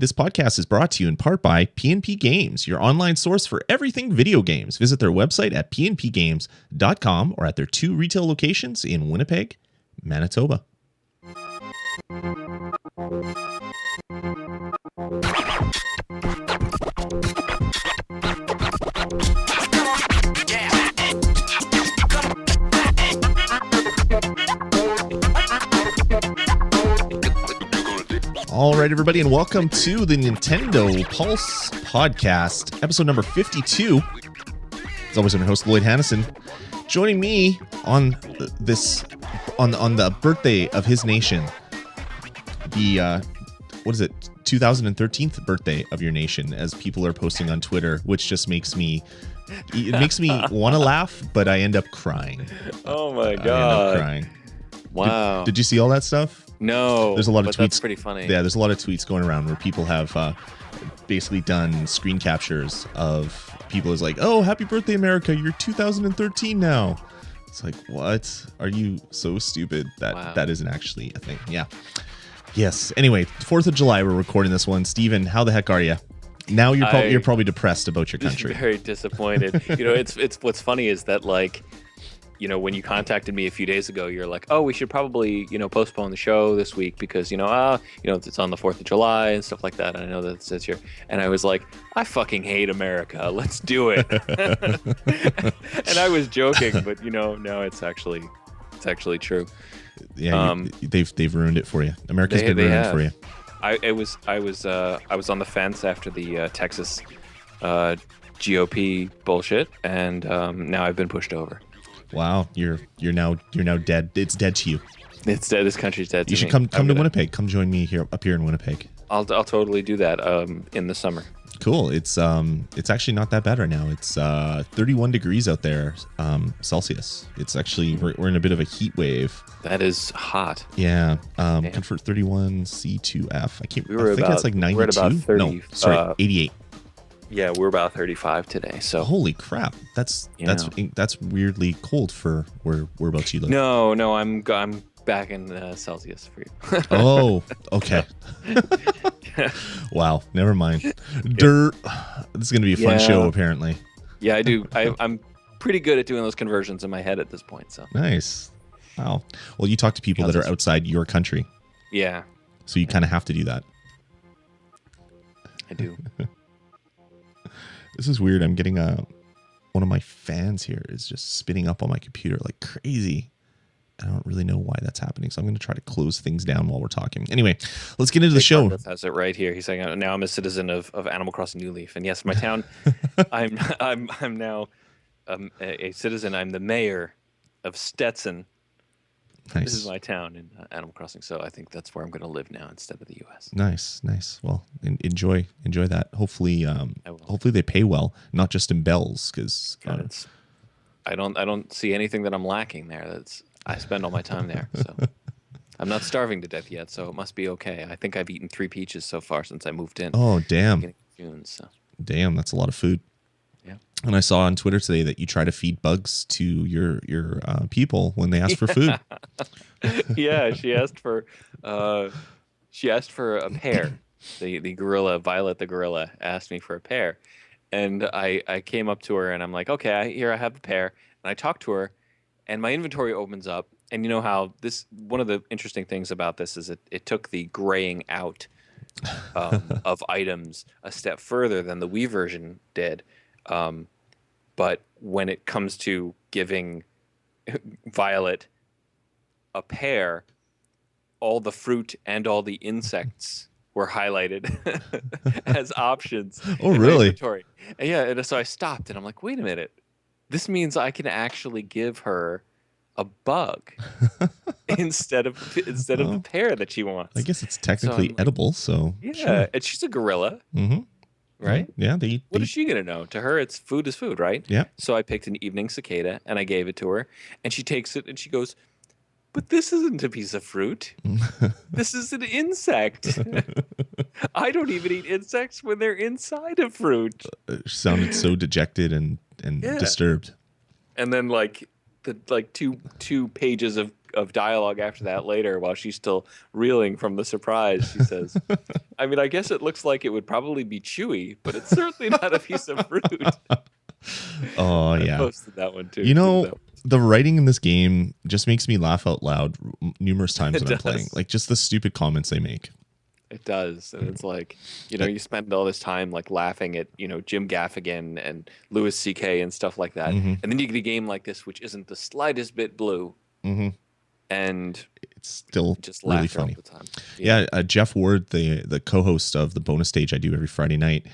This podcast is brought to you in part by PNP Games, your online source for everything video games. Visit their website at pnpgames.com or at their 2 retail locations in Winnipeg, Manitoba. All right, everybody, and welcome to the Nintendo Pulse Podcast, episode number 52. As always, I'm your host, Lloyd Hannison. Joining me on this, on the birthday of his nation, the, 2013th birthday of your nation, as people are posting on Twitter, which just makes me, want to laugh, but I end up crying. Oh my God. I end up crying. Wow. Did you see all that stuff? No. There's a lot of tweets. That's pretty funny. Yeah, there's a lot of tweets going around where people have basically done screen captures of people as like, "Oh, happy birthday, America! You're 2013 now." It's like, what? Are you so stupid that that isn't actually a thing? Yeah. Yes. Anyway, 4th of July, we're recording this one. Steven, how the heck are you? Now you're probably depressed about your country. Very disappointed. It's what's funny is that, like, when you contacted me a few days ago, you're like, "Oh, we should probably, postpone the show this week because, it's on the 4th of July and stuff like that. And I know that it says here." And I was like, "I fucking hate America. Let's do it." And I was joking, but no, it's actually true. Yeah, they've ruined it for you. America's been ruined for you. I was on the fence after the Texas GOP bullshit, and now I've been pushed over. Wow, you're now dead. It's dead to you. It's dead. This country's dead. You should come to Winnipeg. Come join me up here in Winnipeg. I'll totally do that in the summer. Cool. It's actually not that bad right now. It's 31 degrees out there, Celsius. It's actually we're in a bit of a heat wave. That is hot. Yeah. Comfort 31 C2F. I think it's like 92. We're at about 30. No, sorry, 88. Yeah, we're about 35 today. So holy crap, that's weirdly cold for whereabouts you live. No, I'm back in Celsius for you. Oh, okay. Wow, never mind. Dirt. This is gonna be a fun show, apparently. Yeah, I do. I'm pretty good at doing those conversions in my head at this point. So nice. Wow. Well, you talk to people that are outside your country. Yeah. So you kind of have to do that. I do. This is weird. I'm getting one of my fans here is just spinning up on my computer like crazy. I don't really know why that's happening, so I'm going to try to close things down while we're talking. Anyway, let's get into the show. Has it right here. He's saying, "Now I'm a citizen of Animal Crossing New Leaf," and yes, my town. I'm now a citizen. I'm the mayor of Stetson. Nice. This is my town in Animal Crossing, so I think that's where I'm going to live now instead of the U.S. Nice. Well, enjoy that. Hopefully, they pay well, not just in bells, because I don't see anything that I'm lacking there. I spend all my time there, so I'm not starving to death yet, so it must be okay. I think I've eaten 3 peaches so far since I moved in. Oh, damn! In June, so. Damn, that's a lot of food. Yeah. And I saw on Twitter today that you try to feed bugs to your people when they ask for food. Yeah, she asked for a pear. The gorilla, Violet the gorilla, asked me for a pear, and I came up to her and I'm like, "Okay, here I have a pear," and I talked to her. And my inventory opens up, and you know how one of the interesting things about this is it took the graying out of items a step further than the Wii version did. But when it comes to giving Violet a pear, all the fruit and all the insects were highlighted as options. Oh, really? Inventory. And so I stopped, and I'm like, wait a minute. This means I can actually give her a bug instead of the pear that she wants. I guess it's technically edible, so yeah. Sure. And she's a gorilla, Yeah, right? they eat. What is she gonna know? To her, it's food is food, right? Yeah. So I picked an evening cicada and I gave it to her, and she takes it and she goes, "But this isn't a piece of fruit. This is an insect. I don't even eat insects when they're inside of fruit." She sounded so dejected and disturbed. And then two pages of of dialogue after that later, while she's still reeling from the surprise. She says, "I mean, I guess it looks like it would probably be chewy, but it's certainly not a piece of fruit." Oh I yeah. posted that one too. You know, That the writing in this game just makes me laugh out loud numerous times it when I'm playing. does. Like just the stupid comments they make. It does, and it's like, you spend all this time like laughing at Jim Gaffigan and Louis C.K. and stuff like that, Mm-hmm. and then you get a game like this which isn't the slightest bit blue, Mm-hmm. and It's still just really laughter all funny. the time. Yeah, Jeff Ward, the co-host of the bonus stage I do every Friday night,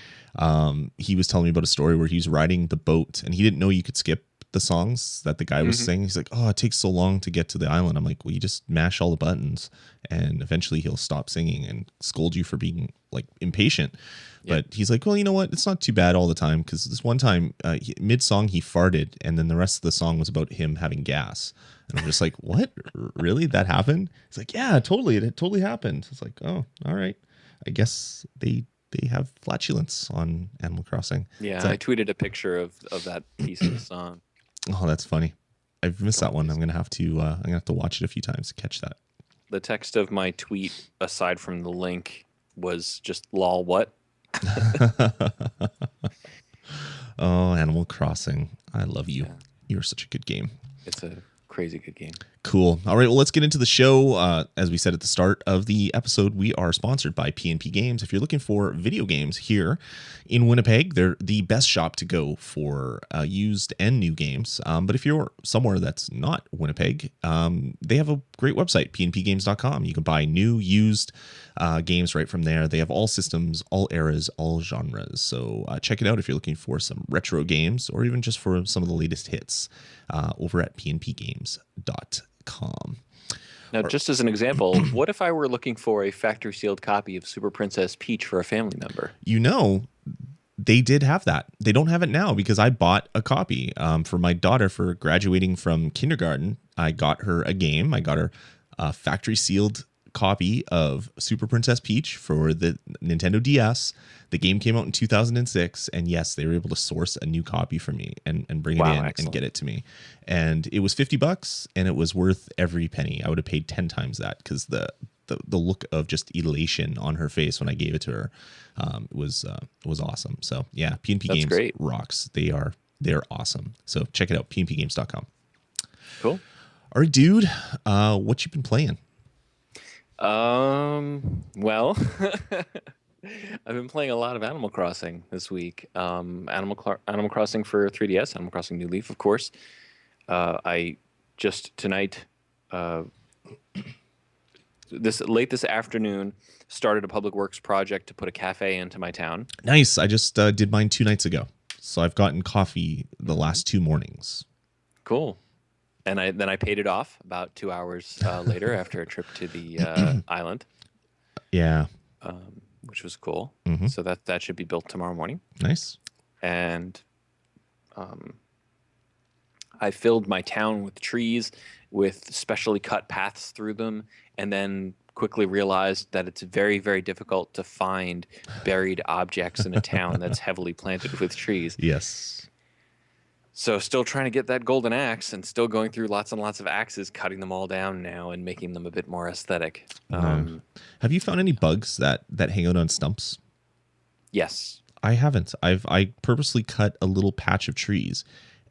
he was telling me about a story where he was riding the boat and he didn't know you could skip the songs that the guy was singing. He's like, "Oh, it takes so long to get to the island." I'm like, "Well, you just mash all the buttons, and eventually he'll stop singing and scold you for being like impatient." Yep. But he's like, "Well, you know what? It's not too bad all the time because this one time, mid song, he farted, and then the rest of the song was about him having gas." And I'm just like, "What? Really? That happened?" He's like, "Yeah, totally. It totally happened." It's like, "Oh, all right. I guess they have flatulence on Animal Crossing." Yeah, I tweeted a picture of that piece of the song. Oh, that's funny. I've missed that one. I'm gonna have to watch it a few times to catch that. The text of my tweet, aside from the link, was just "lol what." Oh, Animal Crossing. I love you. Yeah. You're such a good game. It's a crazy good game. Cool. All right. Well, let's get into the show. As we said at the start of the episode, we are sponsored by PNP Games. If you're looking for video games here in Winnipeg, they're the best shop to go for used and new games. But if you're somewhere that's not Winnipeg, they have a great website, pnpgames.com. You can buy new, used games right from there. They have all systems, all eras, all genres. So check it out if you're looking for some retro games or even just for some of the latest hits over at pnpgames.com. Now, just as an example, what if I were looking for a factory sealed copy of Super Princess Peach for a family member? You know, they did have that. They don't have it now because I bought a copy for my daughter for graduating from kindergarten. I got her a game. I got her a factory sealed copy of Super Princess Peach for the Nintendo DS. The game came out in 2006, and yes, they were able to source a new copy for me and bring it in Excellent. and get it to me. And it was $50, and it was worth every penny. I would have paid 10 times that because the look of just elation on her face when I gave it to her was awesome. So yeah, PNP That's Games great. rocks. They're awesome. So check it out, pnpgames.com. Cool. All right, dude. What you been playing? Well, I've been playing a lot of Animal Crossing this week. Animal Crossing for 3DS, Animal Crossing New Leaf, of course. I just tonight, this afternoon, started a public works project to put a cafe into my town. Nice. I just did mine 2 nights ago, so I've gotten coffee the last 2 mornings. Cool. And then I paid it off about 2 hours later after a trip to the island. Yeah. Which was cool. Mhm. So that should be built tomorrow morning. Nice. And I filled my town with trees with specially cut paths through them, and then quickly realized that it's very, very difficult to find buried objects in a town that's heavily planted with trees. Yes. So still trying to get that golden axe and still going through lots and lots of axes, cutting them all down now and making them a bit more aesthetic. Have you found any bugs that hang out on stumps? Yes. I haven't. I purposely cut a little patch of trees,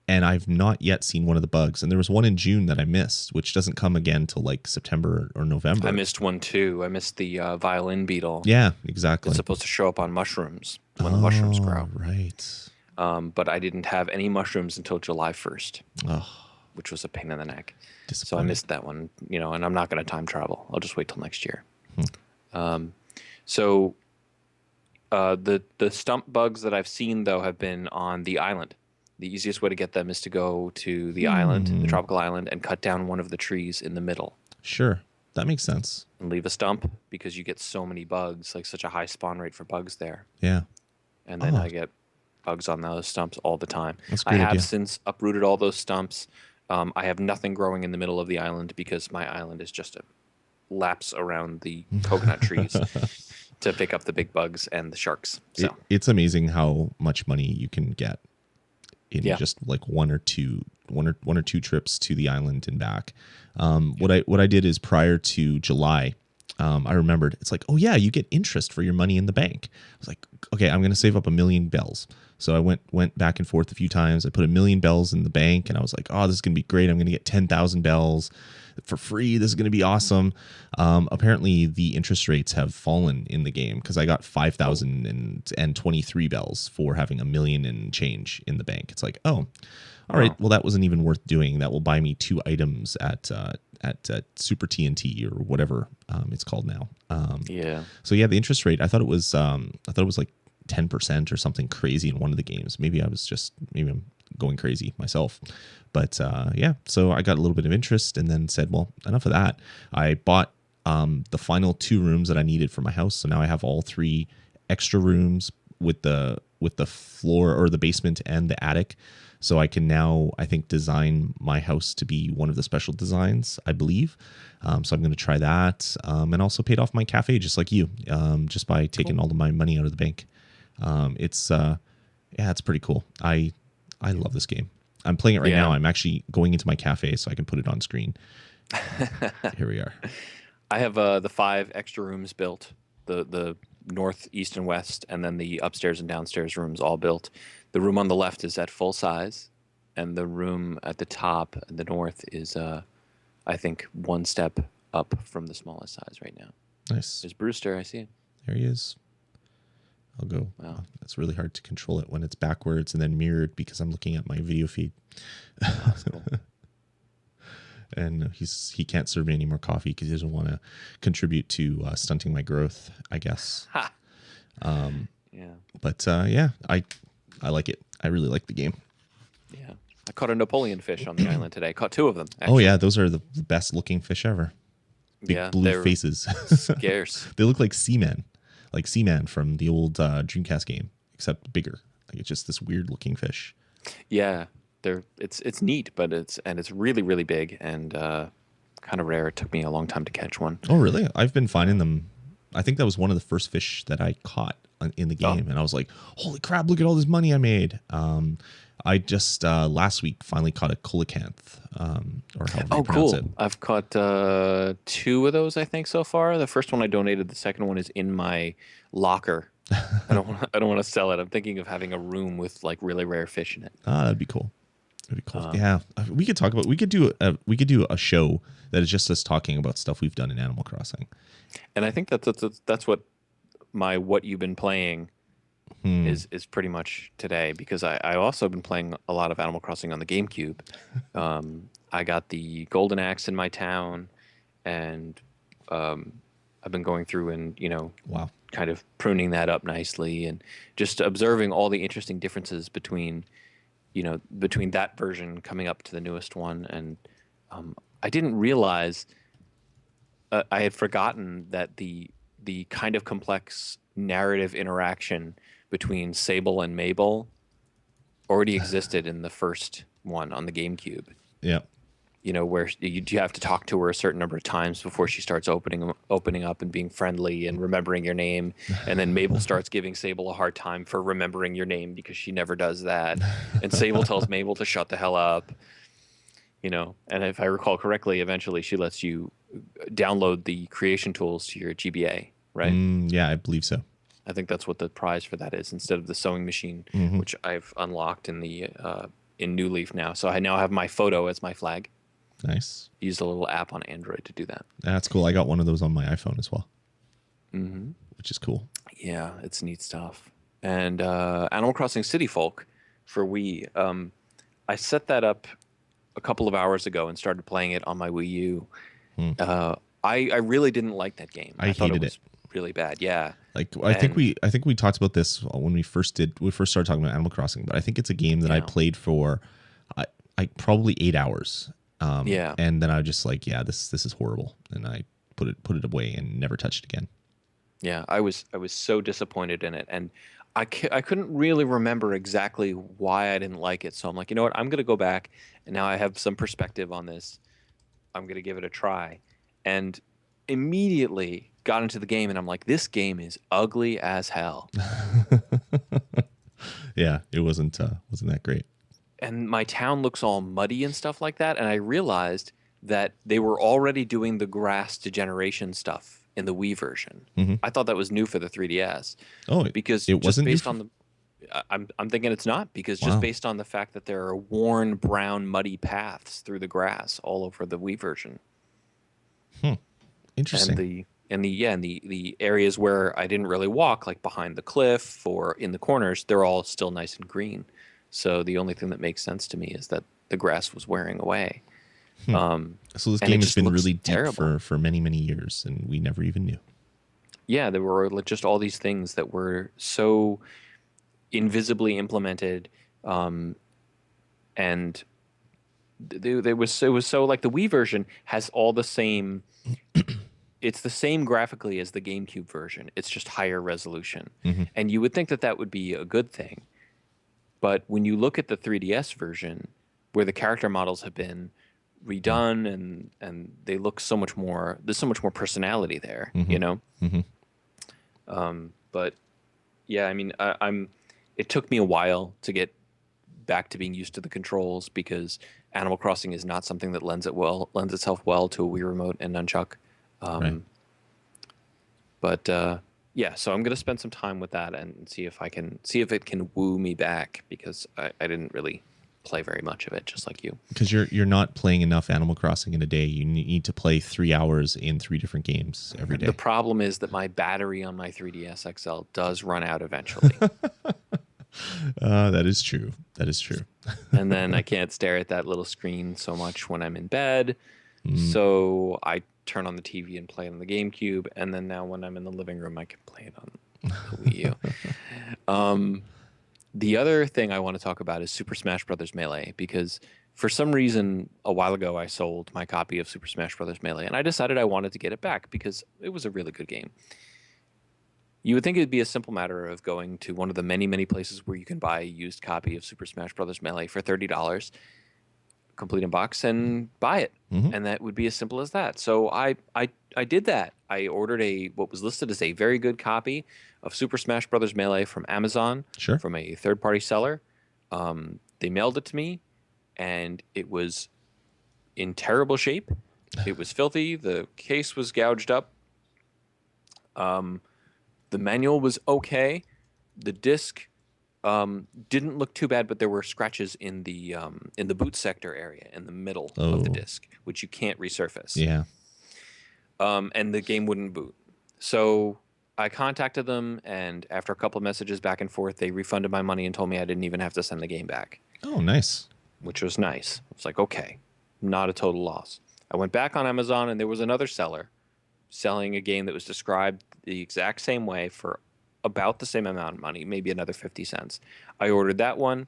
and I've not yet seen one of the bugs. And there was one in June that I missed, which doesn't come again till like September or November. I missed one too. I missed the violin beetle. Yeah, exactly. It's supposed to show up on mushrooms when the mushrooms grow. Right. But I didn't have any mushrooms until July 1st, Oh, which was a pain in the neck. So I disappointing. missed that one, and I'm not going to time travel. I'll just wait till next year. So the stump bugs that I've seen, though, have been on the island. The easiest way to get them is to go to the island, the tropical island, and cut down one of the trees in the middle. Sure. That makes sense. And leave a stump because you get so many bugs, like such a high spawn rate for bugs there. Yeah. And then Oh. I get bugs on those stumps all the time. That's a I great have idea. since uprooted all those stumps. I have nothing growing in the middle of the island because my island is just a lapse around the coconut trees to pick up the big bugs and the sharks. So It's amazing how much money you can get in Yeah. just like one or two trips to the island and back. What I did is prior to July, I remembered it's like, oh yeah, you get interest for your money in the bank. I was like, okay, I'm going to save up 1,000,000 bells. So I went back and forth a few times. I put 1,000,000 bells in the bank, and I was like, oh, this is going to be great. I'm going to get 10,000 bells for free. This is going to be awesome. Apparently, the interest rates have fallen in the game because I got 5,023 bells for having 1,000,000 and change in the bank. It's like, oh, all right. Well, that wasn't even worth doing. That will buy me 2 items at Super TNT or whatever it's called now. Yeah. So yeah, the interest rate. I thought it was like 10% or something crazy in one of the games. Maybe I'm going crazy myself. But yeah, so I got a little bit of interest and then said, well, enough of that. I bought the final 2 rooms that I needed for my house. So now I have all 3 extra rooms with the floor or the basement and the attic. So I can now, I think, design my house to be one of the special designs, I believe. So I'm going to try that, and also paid off my cafe just like you, just by taking all of my money out of the bank. It's pretty cool. I love this game. I'm playing it right now. I'm actually going into my cafe so I can put it on screen. Here we are. I have the 5 extra rooms built. The north, east, and west, and then the upstairs and downstairs rooms all built. The room on the left is at full size, and the room at the top, the north, is I think 1 step up from the smallest size right now. Nice. There's Brewster. I see him. There he is. I'll go. Wow. It's really hard to control it when it's backwards and then mirrored because I'm looking at my video feed. That's cool. And he can't serve me any more coffee because he doesn't want to contribute to stunting my growth, I guess. Ha. Yeah. But yeah, I like it. I really like the game. Yeah. I caught a Napoleon fish on the island today. Caught 2 of them. Oh Actually. yeah, those are the best looking fish ever. Big blue faces. Scarce. They look like Seaman, from the old Dreamcast game, except bigger. Like it's just this weird looking fish. Yeah. It's neat, but it's really, really big and kind of rare. It took me a long time to catch one. Oh really? I've been finding them. I think that was one of the first fish that I caught in the game, and I was like, holy crap, look at all this money I made. I just last week finally caught a coelacanth, or however you pronounce it. I've caught 2 of those, I think, so far. The first one I donated. The second one is in my locker. I don't want to sell it. I'm thinking of having a room with like really rare fish in it. That'd be cool. That'd be cool. Yeah, we could talk about. We could do a show that is just us talking about stuff we've done in Animal Crossing. And I think that's what what you've been playing is pretty much today, because I also been playing a lot of Animal Crossing on the GameCube. I got the golden axe in my town, and I've been going through and Wow. kind of pruning that up nicely and just observing all the interesting differences between that version coming up to the newest one. And I didn't realize I had forgotten that the kind of complex narrative interaction between Sable and Mabel already existed in the first one on the GameCube. Yeah. Where you have to talk to her a certain number of times before she starts opening up and being friendly and remembering your name. And then Mabel starts giving Sable a hard time for remembering your name because she never does that. And Sable tells Mabel to shut the hell up. And if I recall correctly, eventually she lets you download the creation tools to your GBA, right? Yeah, I believe so. I think that's what the prize for that is, instead of the sewing machine, which I've unlocked in the in New Leaf now. So I now have my photo as my flag. Nice. Used a little app on Android to do that. That's cool. I got one of those on my iPhone as well, which is cool. Yeah, it's neat stuff. And Animal Crossing City Folk for Wii. I set that up a couple of hours ago and started playing it on my Wii U. I really didn't like that game. I thought hated it was really bad. Yeah. Like I think we talked about this when we first started talking about Animal Crossing, but I think it's a game that I played for I probably 8 hours. And then I was just like, this is horrible, and I put it away and never touched it again. Yeah, I was so disappointed in it, and I couldn't really remember exactly why I didn't like it. So I'm like, you know what? I'm going to go back, and now I have some perspective on this. I'm going to give it a try, and immediately got into the game, and I'm like, this game is ugly as hell. Yeah, it wasn't that great. and my town looks all muddy and stuff like that. And I realized that they were already doing the grass degeneration stuff in the Wii version. Hmm. I thought that was new for the 3DS Oh, because it just wasn't new based for, on the I'm thinking it's not because just wow. based on the fact that there are worn brown muddy paths through the grass all over the Wii version. Hmm. And Interesting. the areas where I didn't really walk, like behind the cliff or in the corners, they're all still nice and green. So the only thing that makes sense to me is that the grass was wearing away. Hmm. Um, So this and it game has just been looks really deep terrible. for many, many years, and we never even knew. Yeah, there were just all these things that were so invisibly implemented, um, and it was so like the Wii version has all the same. It's the same graphically as the GameCube version. It's just higher resolution, Hmm. and you would think that that would be a good thing. But when you look at the 3DS version, where the character models have been redone and they look so much more, there's so much more personality there, Hmm. you know. Hmm. But yeah, I mean, I'm. It took me a while to get back to being used to the controls because Animal Crossing is not something that lends itself well to a Wii remote and nunchuck. Right. Um, but yeah, so I'm gonna spend some time with that and see if it can woo me back because I didn't really play very much of it, just like you. Because you're not playing enough Animal Crossing in a day. You need to play 3 hours in 3 different games every The day. problem is that my battery on my 3DS XL does run out eventually. That is true. That is true. And then I can't stare at that little screen so much when I'm in bed. Mm, So I turn on the TV and play it on the GameCube, and then now when I'm in the living room, I can play it on the Wii U. The other thing I want to talk about is Super Smash Bros. Melee because for some reason a while ago I sold my copy of Super Smash Bros. Melee, and I decided I wanted to get it back because it was a really good game. You would think it would be a simple matter of going to one of the many, many places where you can buy a used copy of Super Smash Bros. Melee for $30, complete in box, and buy it. hmm. And that would be as simple as that. So I did that. I ordered a what was listed as a very good copy of Super Smash Bros. Melee from Amazon Sure. from a third party seller. They mailed it to me, and it was in terrible shape. It was filthy. The case was gouged up. The manual was okay. The disc didn't look too bad, but there were scratches in the boot sector area in the middle of the Oh, disc, which you can't resurface. yeah. And the game wouldn't boot. So I contacted them, and after a couple of messages back and forth, they refunded my money and told me I didn't even have to send the game back, Oh, nice. which was nice. It's like, okay, not a total loss. I went back on Amazon, and there was another seller selling a game that was described the exact same way for about the same amount of money, maybe another 50 cents. I ordered that one.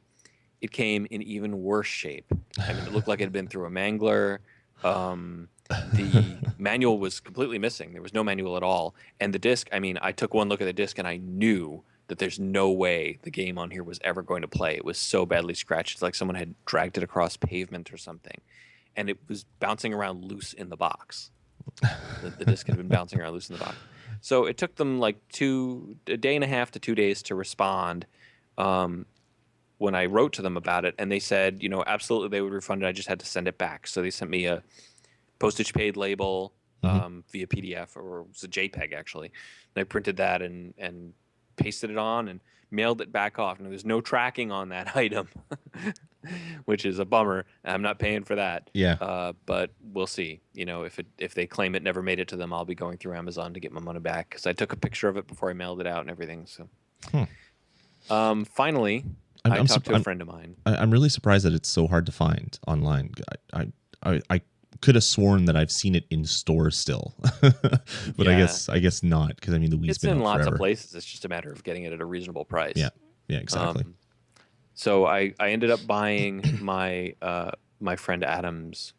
It came in even worse shape. I mean, it looked like it had been through a mangler. The manual was completely missing. There was no manual at all. And the disc, I mean, I took one look at the disc and I knew that there's no way the game on here was ever going to play. It was so badly scratched. It's like someone had dragged it across pavement or something. And it was bouncing around loose in the box. The disc had been bouncing around loose in the box. So it took them like a day and a half to 2 days to respond. When I wrote to them about it, and they said, you know, absolutely they would refund it. I just had to send it back. So they sent me a postage paid label Hmm. via PDF, or it was a JPEG actually. And I printed that and pasted it on and mailed it back off. And there's no tracking on that item, which is a bummer. I'm not paying for that. Yeah. But we'll see. You know, if they claim it never made it to them, I'll be going through Amazon to get my money back because I took a picture of it before I mailed it out and everything. So, Hmm. finally, I'm, I I'm, talked sup- to a friend of mine. I'm really surprised that it's so hard to find online. I could have sworn that I've seen it in stores still, but Yeah, I guess not because I mean the Wii's it's been in out lots of forever. places. It's just a matter of getting it at a reasonable Yeah. price. Yeah. Exactly. So I ended up buying my friend Adam's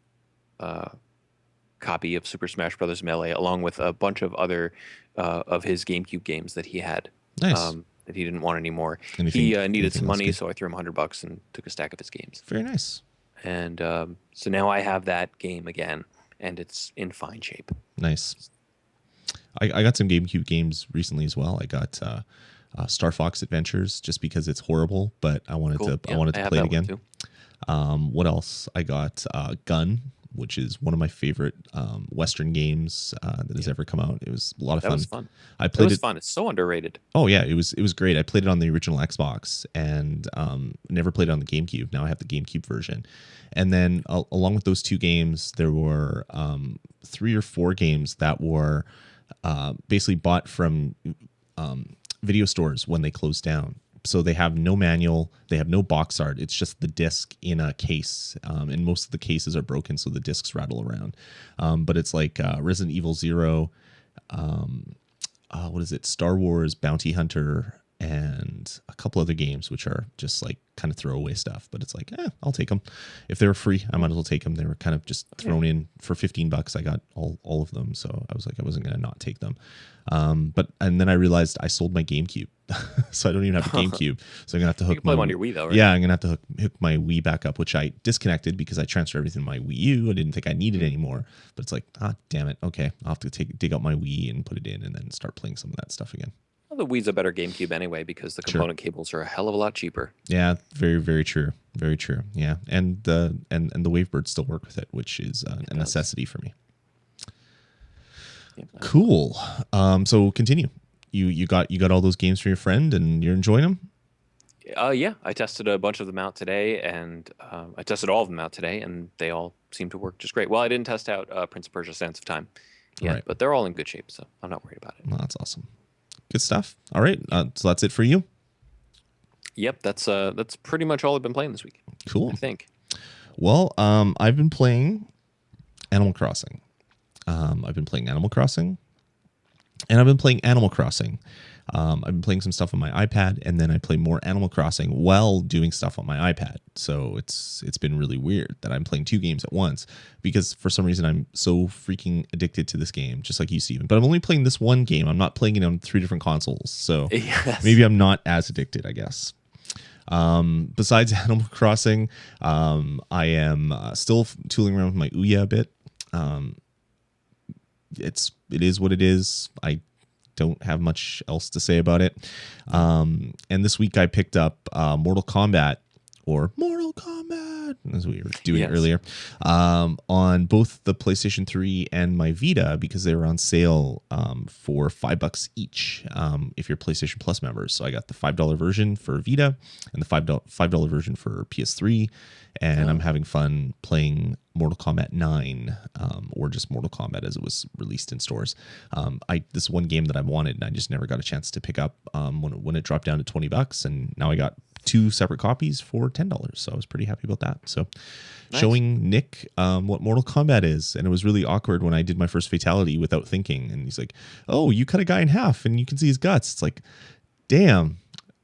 copy of Super Smash Bros. Melee along with a bunch of other of his GameCube games that he had Nice. that he didn't want anymore. Anything? He needed Anything some else money, good? so I threw him $100 and took a stack of his games. Very nice. And so now I have that game again, and it's in fine shape. Nice. I got some GameCube games recently as well. I got Star Fox Adventures just because it's horrible, but I wanted Cool. to Yeah, I wanted I to have play it that one again. too. What else? I got Gun, which is one of my favorite Western games that has ever come out. It was a lot of That was fun. fun. I It played was it. fun. It's so underrated. Oh yeah, it was great. I played it on the original Xbox and never played it on the GameCube. Now I have the GameCube version. And then along with those two games, there were 3 or 4 games that were basically bought from video stores when they closed down. So they have no manual, they have no box art. It's just the disc in a case, and most of the cases are broken, so the discs rattle around. But it's like Resident Evil 0, what is it? Star Wars Bounty Hunter, and a couple other games which are just like kind of throwaway stuff. But it's like, I'll take them if they were free. I might as well take them. They were kind of just thrown in for $15. I got all of them, so I was like, I wasn't gonna not take them. And then I realized I sold my GameCube, so I don't even have a GameCube. So I'm gonna have to hook. You can play them on your Wii though, right? Yeah, I'm gonna have to hook my Wii back up, which I disconnected because I transferred everything to my Wii U. I didn't think I needed it anymore, but it's like, damn it. Okay, I'll have to dig out my Wii and put it in, and then start playing some of that stuff again. Well, the Wii's a better GameCube anyway because the component cables are a hell of a lot cheaper. Yeah, very, very true. Very true. Yeah, and the Wavebirds still work with it, which is a necessity for me. Yeah, cool. So continue. You got all those games for your friend, and you're enjoying them. Yeah, I tested a bunch of them out today, and I tested all of them out today, and they all seem to work just great. Well, I didn't test out Prince of Persia: Sands of Time yet, Right. but they're all in good shape, so I'm not worried about it. Well, that's awesome. Good stuff. All right, so that's it for you. Yep, that's pretty much all I've been playing this week. Cool. I think. Well, I've been playing Animal Crossing. I've been playing Animal Crossing, and I've been playing Animal Crossing. I've been playing some stuff on my iPad, and then I play more Animal Crossing while doing stuff on my iPad. So it's been really weird that I'm playing 2 games at once because for some reason I'm so freaking addicted to this game, just like you, Steven. But I'm only playing this one game. I'm not playing it on 3 different consoles. So Yes. maybe I'm not as addicted, I guess. Besides Animal Crossing, I am still tooling around with my Ouya a bit. It is what it is. I don't have much else to say about it. And this week I picked up Mortal Kombat, as we were doing earlier, on both the PlayStation 3 and my Vita because they were on sale for $5 each if you're PlayStation Plus members. So I got the $5 version for Vita and the $5 version for PS3, and I'm having fun playing Mortal Kombat 9 or just Mortal Kombat as it was released in stores. This one game that I wanted and I just never got a chance to pick up when it dropped down to $20, and now I got 2 separate copies for $10. So I was pretty happy about that. So showing Nick what Mortal Kombat is, and it was really awkward when I did my first fatality without thinking, and he's like, "Oh, you cut a guy in half and you can see his guts." It's like, damn,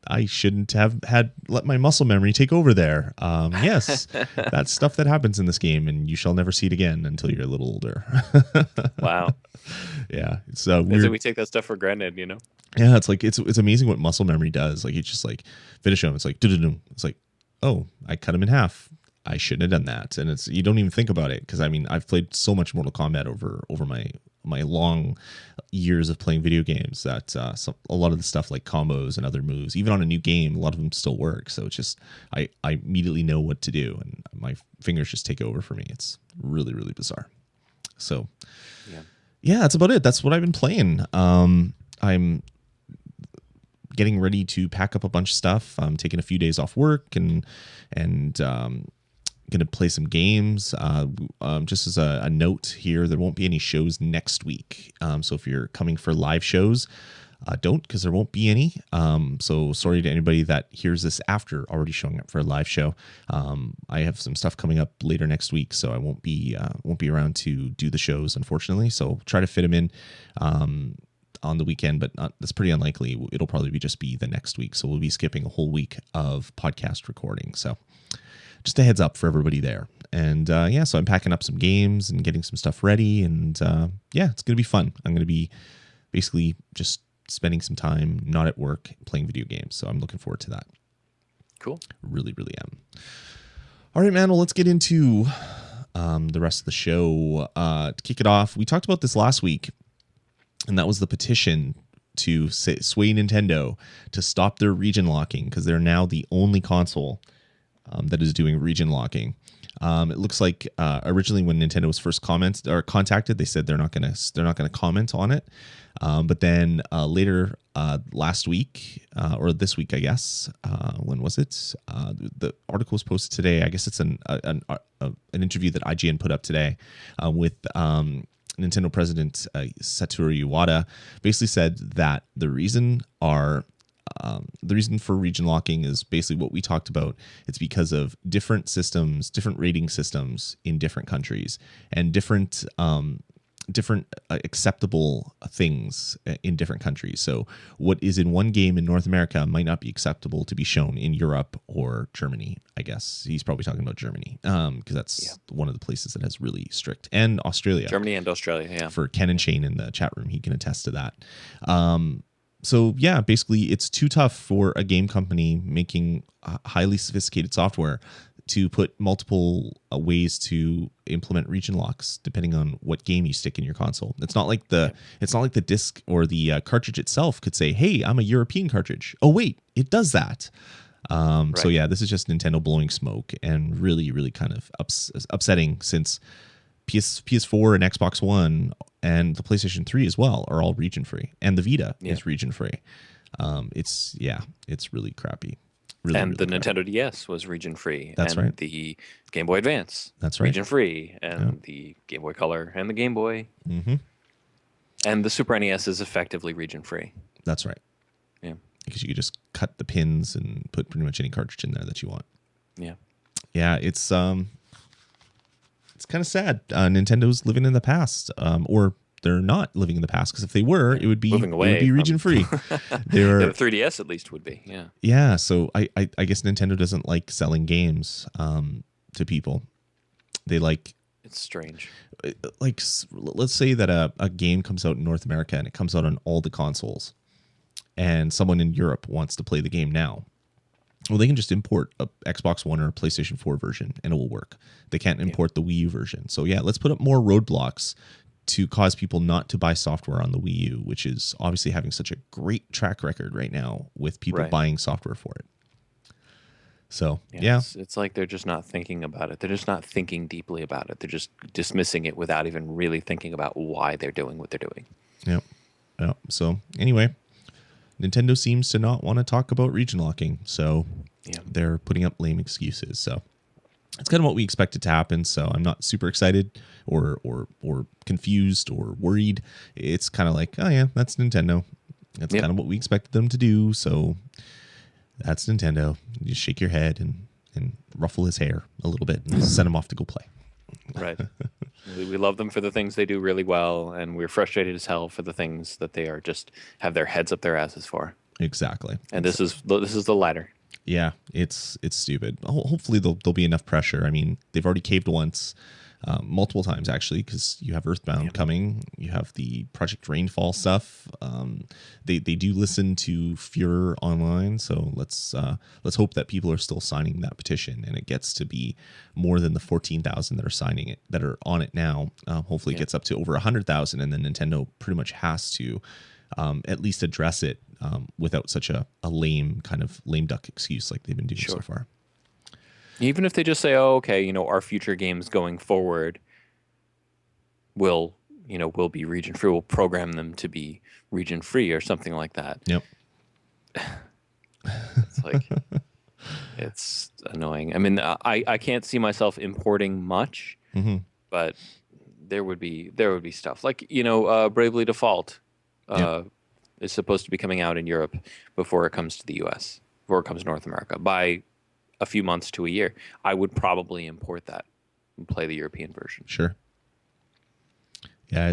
I shouldn't have let my muscle memory take over there. Yes, that's stuff that happens in this game, and you shall never see it again until you're a little older. Wow. Yeah, it's So weird. we take that stuff for granted, you know? Yeah, it's like it's amazing what muscle memory does. Like it's just like finish him. It's like do-do-do. It's like, oh, I cut him in half. I shouldn't have done that. And it's you don't even think about it because I mean I've played so much Mortal Kombat over my long years of playing video games that a lot of the stuff like combos and other moves, even on a new game, a lot of them still work. So it's just I immediately know what to do, and my fingers just take over for me. It's really, really bizarre. So yeah, that's about it. That's what I've been playing. I'm getting ready to pack up a bunch of stuff. I'm taking a few days off work and going to play some games. Just as a note here, there won't be any shows next week. So if you're coming for live shows, don't, because there won't be any. So sorry to anybody that hears this after already showing up for a live show. I have some stuff coming up later next week, so I won't be around to do the shows, unfortunately. So try to fit them in on the weekend, but that's pretty unlikely. It'll probably just be the next week. So we'll be skipping a whole week of podcast recording. So just a heads up for everybody there. And so I'm packing up some games and getting some stuff ready. And it's going to be fun. I'm going to be basically just spending some time not at work playing video games. So I'm looking forward to that. Cool. Really, really am. All right, man. Well, let's get into the rest of the show. To kick it off, we talked about this last week, and that was the petition to sway Nintendo to stop their region locking because they're now the only console that is doing region locking. It looks like originally when Nintendo was first contacted, they said they're not gonna comment on it. But then later last week or this week, I guess, when was it? The article was posted today. I guess it's an interview that IGN put up today with Nintendo president Satoru Iwata. Basically said that the reason for region locking is basically what we talked about. It's because of different systems, different rating systems in different countries, and different acceptable things in different countries. So what is in one game in North America might not be acceptable to be shown in Europe or Germany. I guess he's probably talking about Germany because that's one of the places that has really strict, and Australia. Germany and Australia, yeah. For Ken and Shane in the chat room, he can attest to that. So yeah, basically it's too tough for a game company making highly sophisticated software to put multiple ways to implement region locks depending on what game you stick in your console. It's not like the disc or the cartridge itself could say, "Hey, I'm a European cartridge." Oh wait, it does that. Right. So yeah, this is just Nintendo blowing smoke and really, really kind of upsetting, since PS4 and Xbox One and the PlayStation 3 as well are all region free, and the Vita is region free. It's really crappy. Really, and really the crappy. Nintendo DS was region free. That's and right. The Game Boy Advance. That's right. Region free, and the Game Boy Color and the Game Boy. Mm-hmm. And the Super NES is effectively region free. That's right. Yeah. Because you could just cut the pins and put pretty much any cartridge in there that you want. Yeah. Yeah, it's kind of sad. Nintendo's living in the past, or they're not living in the past, because if they were, it would be region free. The 3DS at least would be. Yeah. Yeah. So I guess Nintendo doesn't like selling games to people. They like. It's strange. Like, let's say that a game comes out in North America and it comes out on all the consoles, and someone in Europe wants to play the game now. Well, they can just import a Xbox One or a PlayStation 4 version and it will work. They can't import the Wii U version. So yeah, let's put up more roadblocks to cause people not to buy software on the Wii U, which is obviously having such a great track record right now with people buying software for it. So yeah. It's like they're just not thinking about it. They're just not thinking deeply about it. They're just dismissing it without even really thinking about why they're doing what they're doing. Yep. So anyway, Nintendo seems to not want to talk about region locking, so they're putting up lame excuses. So it's kind of what we expected to happen. So I'm not super excited or confused or worried. It's kind of like, oh yeah, that's Nintendo. That's kind of what we expected them to do. So that's Nintendo. You just shake your head and ruffle his hair a little bit and send him off to go play. Right. We love them for the things they do really well, and we're frustrated as hell for the things that they are just have their heads up their asses for. Exactly. And this is the latter. Yeah, it's stupid. Hopefully there'll be enough pressure. I mean, they've already caved once, multiple times actually, because you have Earthbound coming, you have the Project Rainfall stuff. They do listen to Furor Online, so let's hope that people are still signing that petition and it gets to be more than the 14,000 that are signing it, that are on it now. Hopefully it gets up to over 100,000, and then Nintendo pretty much has to at least address it without such a lame duck excuse like they've been doing so far. Even if they just say, "Oh, okay, our future games going forward will be region free. We'll program them to be region free or something like that." Yep. It's like it's annoying. I mean, I can't see myself importing much, but there would be stuff like Bravely Default is supposed to be coming out in Europe before it comes to the US, before it comes to North America by a few months to a year. I would probably import that and play the European version. Sure. Yeah,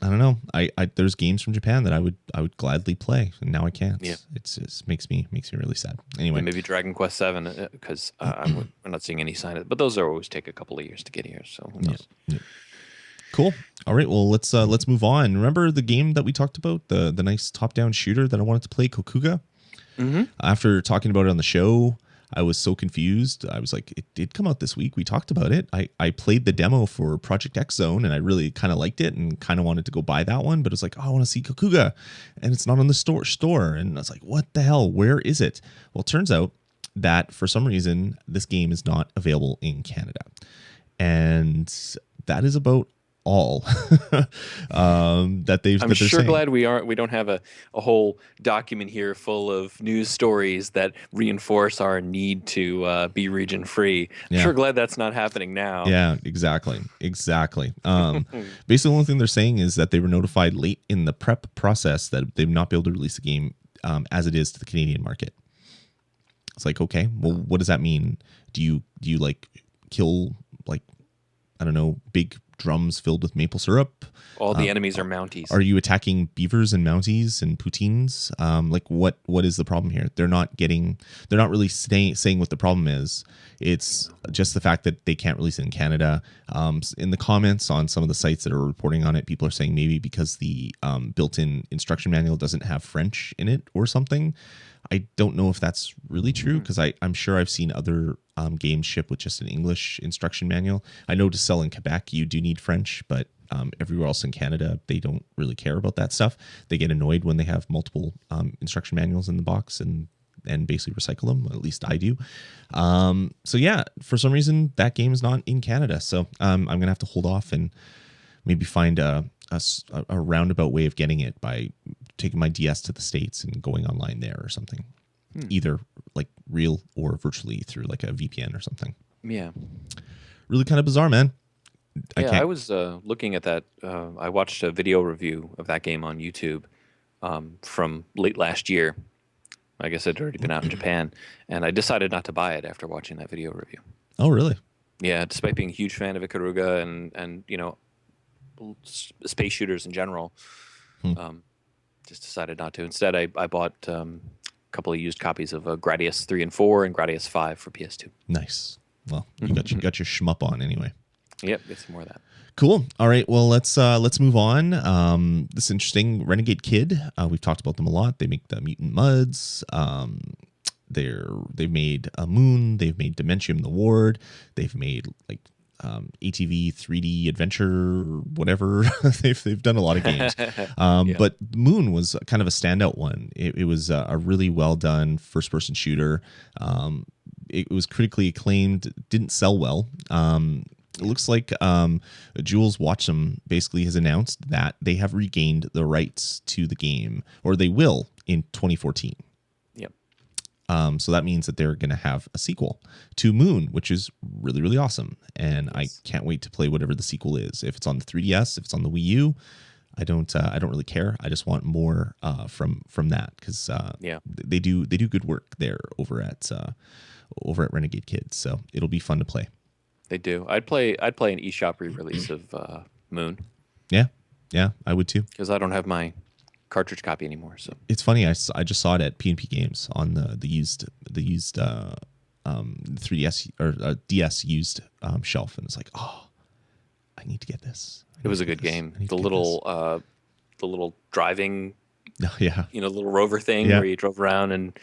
I don't know. I there's games from Japan that I would gladly play, and now I can't. Yeah. It makes me really sad. Anyway, and maybe Dragon Quest 7 because I'm not seeing any sign of it. But those always take a couple of years to get here. So who knows? Yeah. Cool. All right. Well, let's move on. Remember the game that we talked about, the nice top-down shooter that I wanted to play, Kokuga? Mm-hmm. After talking about it on the show, I was so confused. I was like, it did come out this week. We talked about it. I played the demo for Project X Zone, and I really kind of liked it and kind of wanted to go buy that one. But it was like, oh, I want to see Kokuga, and it's not on the store. And I was like, what the hell? Where is it? Well, it turns out that for some reason this game is not available in Canada, and that is about all that they're I'm sure saying. glad we don't have a whole document here full of news stories that reinforce our need to be region free. I'm Yeah. sure glad that's not happening now. Yeah, exactly. Basically, the only thing they're saying is that they were notified late in the prep process that they would not be able to release the game as it is to the Canadian market. It's like, okay, well, what does that mean? Do you like kill, like, I don't know, big drums filled with maple syrup? All the enemies are Mounties. Are you attacking beavers and Mounties and poutines? Like, what is the problem here? They're not really saying what the problem is. It's just the fact that they can't release it in Canada. In the comments on some of the sites that are reporting on it, people are saying maybe because the built-in instruction manual doesn't have French in it or something. I don't know if that's really true, because I'm sure I've seen other games ship with just an English instruction manual. I know to sell in Quebec, you do need French, but everywhere else in Canada, they don't really care about that stuff. They get annoyed when they have multiple instruction manuals in the box and basically recycle them. At least I do. So yeah, for some reason, that game is not in Canada. So I'm going to have to hold off and maybe find a roundabout way of getting it by taking my DS to the States and going online there or something. Either like real or virtually through like a VPN or something. Yeah. Really kind of bizarre, man. I was looking at that. I watched a video review of that game on YouTube from late last year. I guess it had already been out in Japan, and I decided not to buy it after watching that video review. Oh, really? Yeah, despite being a huge fan of Ikaruga and space shooters in general, just decided not to. Instead, I bought a couple of used copies of Gradius 3 and 4 and Gradius 5 for PS2. Nice. Well, you got your shmup on anyway. Yep, get some more of that. Cool. All right. Well, let's move on. This is interesting. Renegade Kid. We've talked about them a lot. They make the Mutant Muds. They've made a Moon. They've made Dementium the Ward. They've made like ATV 3D adventure, whatever. they've done a lot of games. But Moon was kind of a standout one. It was a really well done first person shooter. It was critically acclaimed. Didn't sell well. It looks like Jules Watcham basically has announced that they have regained the rights to the game, or they will in 2014. Yep. So that means that they're going to have a sequel to Moon, which is really, really awesome. And I can't wait to play whatever the sequel is. If it's on the 3DS, if it's on the Wii U, I don't really care. I just want more from that, because they do good work there over at Renegade Kids. So it'll be fun to play. They do. I'd play an eShop re-release of Moon. Yeah, I would too. Because I don't have my cartridge copy anymore. So it's funny. I just saw it at P&P Games on the used 3DS or DS used shelf, and it's like, oh, I need to get this. It was a good game. The little driving, little rover thing where you drove around and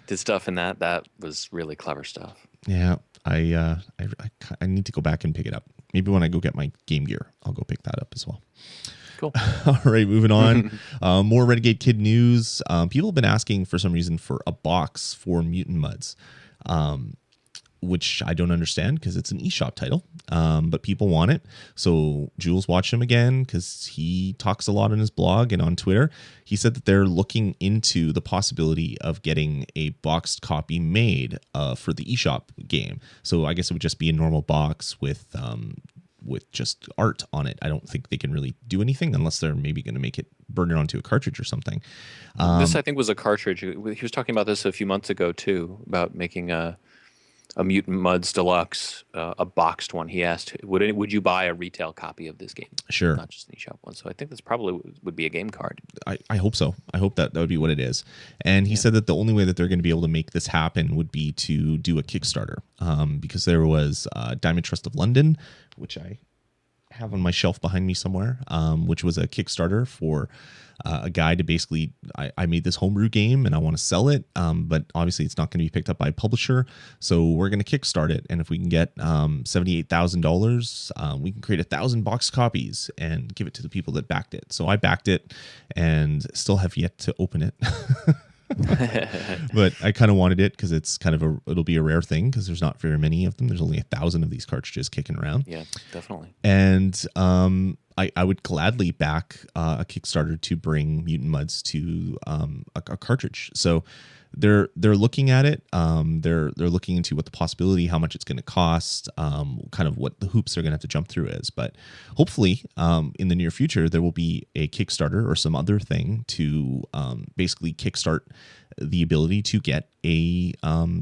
did stuff, and that was really clever stuff. Yeah. I need to go back and pick it up. Maybe when I go get my Game Gear, I'll go pick that up as well. Cool. All right, moving on. More Renegade Kid news. People have been asking for some reason for a box for Mutant Muds, which I don't understand because it's an eShop title, but people want it. So Jules, watch him again because he talks a lot on his blog and on Twitter. He said that they're looking into the possibility of getting a boxed copy made for the eShop game. So I guess it would just be a normal box with just art on it. I don't think they can really do anything unless they're maybe going to make it burn it onto a cartridge or something. This, I think, was a cartridge. He was talking about this a few months ago too, about making a Mutant Muds Deluxe, a boxed one. He asked, would you buy a retail copy of this game? Sure. Not just an eShop one. So I think this probably would be a game card. I hope so. I hope that would be what it is. And he said that the only way that they're going to be able to make this happen would be to do a Kickstarter, because there was Diamond Trust of London, which I have on my shelf behind me somewhere, which was a Kickstarter for a guy to basically, I made this homebrew game and I want to sell it, but obviously it's not going to be picked up by a publisher, so we're going to kickstart it, and if we can get $78,000, we can create 1,000 box copies and give it to the people that backed it. So I backed it and still have yet to open it. But I kind of wanted it because it's kind of it'll be a rare thing because there's not very many of them. There's only 1,000 of these cartridges kicking around. Yeah, definitely. And I would gladly back a Kickstarter to bring Mutant Muds to a cartridge. So they're looking at it. They're looking into what the possibility, how much it's going to cost, kind of what the hoops they're going to have to jump through is. But hopefully, in the near future, there will be a Kickstarter or some other thing to basically kickstart the ability to get a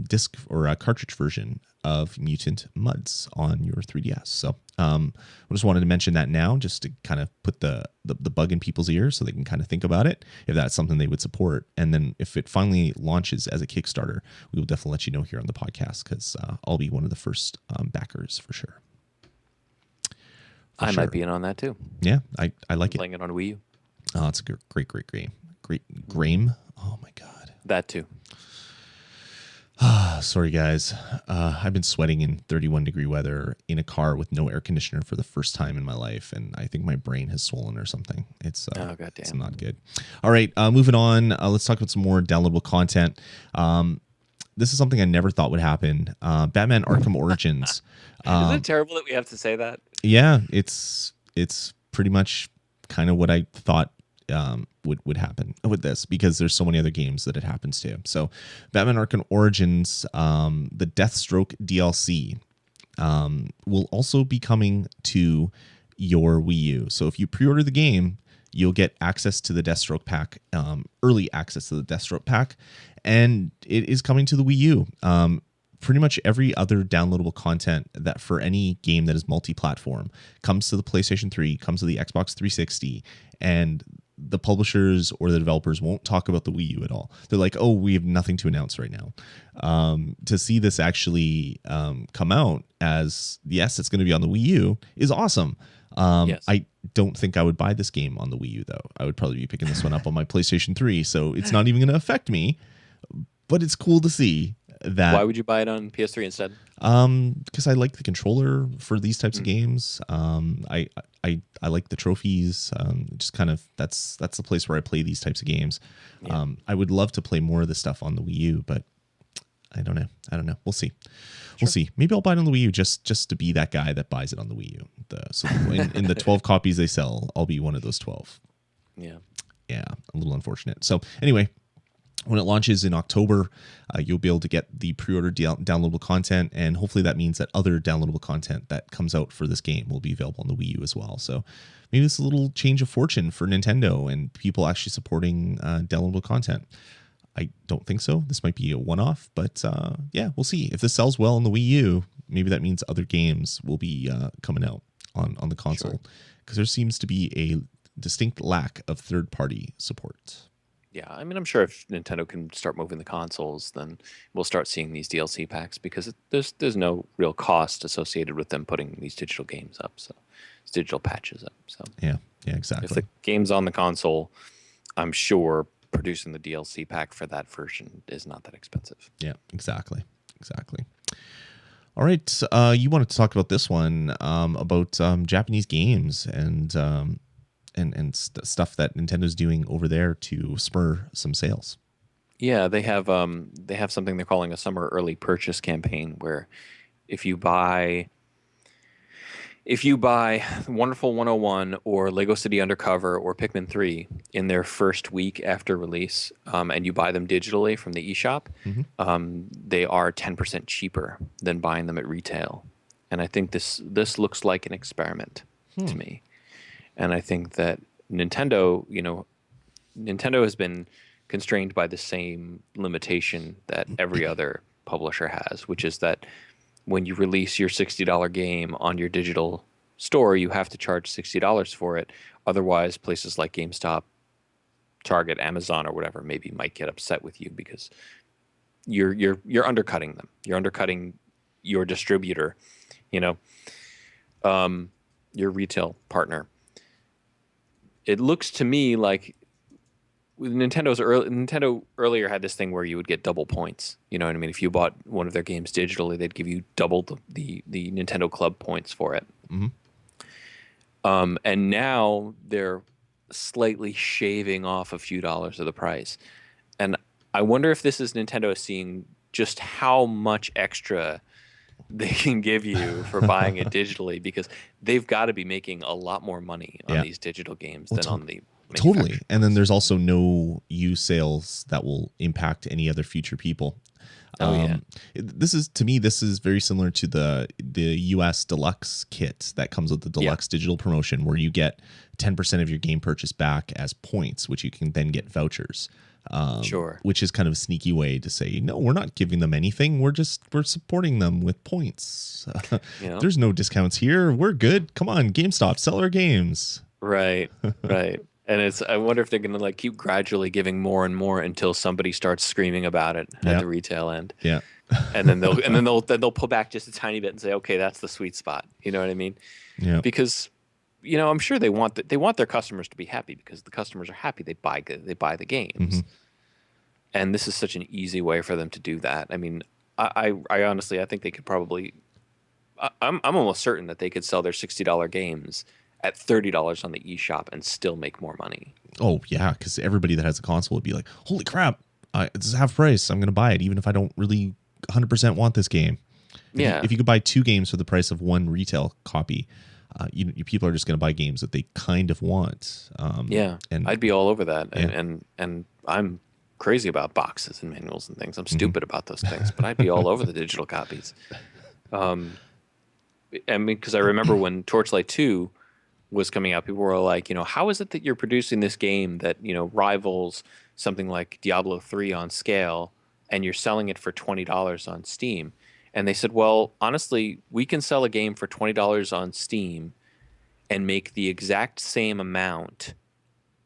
disc or a cartridge version of Mutant Muds on your 3DS. So I just wanted to mention that now, just to kind of put the bug in people's ears so they can kind of think about it, if that's something they would support. And then if it finally launches as a Kickstarter, we will definitely let you know here on the podcast, because I'll be one of the first backers for sure. I might be in on that too. Yeah, I like it. Playing it on Wii U. Oh, it's a great game. Great game. Oh my God. That too. Sorry, guys. I've been sweating in 31-degree weather in a car with no air conditioner for the first time in my life, and I think my brain has swollen or something. It's it's not good. All right, moving on. Let's talk about some more downloadable content. This is something I never thought would happen. Batman Arkham Origins. Isn't it terrible that we have to say that? Yeah, it's pretty much kind of what I thought would happen with this, because there's so many other games that it happens to. So Batman Arkham Origins, the Deathstroke DLC, will also be coming to your Wii U. So if you pre-order the game, you'll get access to the Deathstroke pack, early access to the Deathstroke pack, and it is coming to the Wii U. Pretty much every other downloadable content that for any game that is multi-platform comes to the PlayStation 3, comes to the Xbox 360, and the publishers or the developers won't talk about the Wii U at all. They're like, oh, we have nothing to announce right now. To see this actually come out as, yes, it's going to be on the Wii U is awesome. Yes. I don't think I would buy this game on the Wii U, though. I would probably be picking this one up on my PlayStation 3, so it's not even going to affect me. But it's cool to see that. Why would you buy it on PS3 instead? Because I like the controller for these types of games. I like the trophies. Just kind of that's the place where I play these types of games. Yeah. I would love to play more of this stuff on the Wii U, but I don't know. We'll see. Sure. We'll see. Maybe I'll buy it on the Wii U just to be that guy that buys it on the Wii U. So in the 12 copies they sell, I'll be one of those 12. Yeah. Yeah, a little unfortunate. So anyway, when it launches in October, you'll be able to get the pre-order downloadable content, and hopefully that means that other downloadable content that comes out for this game will be available on the Wii U as well. So maybe it's a little change of fortune for Nintendo and people actually supporting downloadable content. I don't think so. This might be a one-off, but yeah, we'll see. If this sells well on the Wii U, maybe that means other games will be coming out on the console, because there seems to be a distinct lack of third-party support. Yeah, I mean, I'm sure if Nintendo can start moving the consoles, then we'll start seeing these DLC packs, because there's no real cost associated with them putting these digital games up. So it's digital patches up. So yeah, exactly. If the game's on the console, I'm sure producing the DLC pack for that version is not that expensive. Yeah, exactly. All right, you wanted to talk about this one, about Japanese games and stuff that Nintendo's doing over there to spur some sales. Yeah, they have something they're calling a summer early purchase campaign, where if you buy Wonderful 101 or Lego City Undercover or Pikmin 3 in their first week after release, and you buy them digitally from the eShop, they are 10% cheaper than buying them at retail. And I think this looks like an experiment to me. And I think that Nintendo has been constrained by the same limitation that every other publisher has, which is that when you release your $60 game on your digital store, you have to charge $60 for it. Otherwise, places like GameStop, Target, Amazon, or whatever maybe might get upset with you, because you're undercutting them. You're undercutting your distributor, your retail partner. It looks to me like Nintendo earlier had this thing where you would get double points. You know what I mean? If you bought one of their games digitally, they'd give you double the Nintendo Club points for it. And now they're slightly shaving off a few dollars of the price. And I wonder if this is Nintendo seeing just how much extra they can give you for buying it digitally, because they've got to be making a lot more money on Yeah. these digital games Well, than on the totally. manufactured And then ones. there's also no used sales that will impact any other future people. Oh yeah. This is, to me, this is very similar to the US deluxe kit that comes with the Yeah. deluxe digital promotion, where you get 10% of your game purchase back as points, which you can then get vouchers. Sure. Which is kind of a sneaky way to say, no, we're not giving them anything. We're supporting them with points. You know? There's no discounts here. We're good. Come on, GameStop, sell our games. Right. Right. And I wonder if they're going to like keep gradually giving more and more until somebody starts screaming about it at Yeah. the retail end. Yeah. And then they'll pull back just a tiny bit and say, okay, that's the sweet spot. You know what I mean? Yeah. Because I'm sure they want their customers to be happy, because the customers are happy. They buy the games, and this is such an easy way for them to do that. I mean, I honestly, I think they could probably. I'm almost certain that they could sell their $60 games at $30 on the eShop and still make more money. Oh yeah, because everybody that has a console would be like, "Holy crap, it's half price. I'm going to buy it, even if I don't really 100% want this game." Yeah. If you could buy two games for the price of one retail copy, people are just going to buy games that they kind of want. Yeah, and I'd be all over that, Yeah. and I'm crazy about boxes and manuals and things. I'm stupid about those things, but I'd be all over the digital copies. I mean, because I remember when Torchlight 2 was coming out, people were like, how is it that you're producing this game that rivals something like Diablo 3 on scale, and you're selling it for $20 on Steam? And they said, well, honestly, we can sell a game for $20 on Steam and make the exact same amount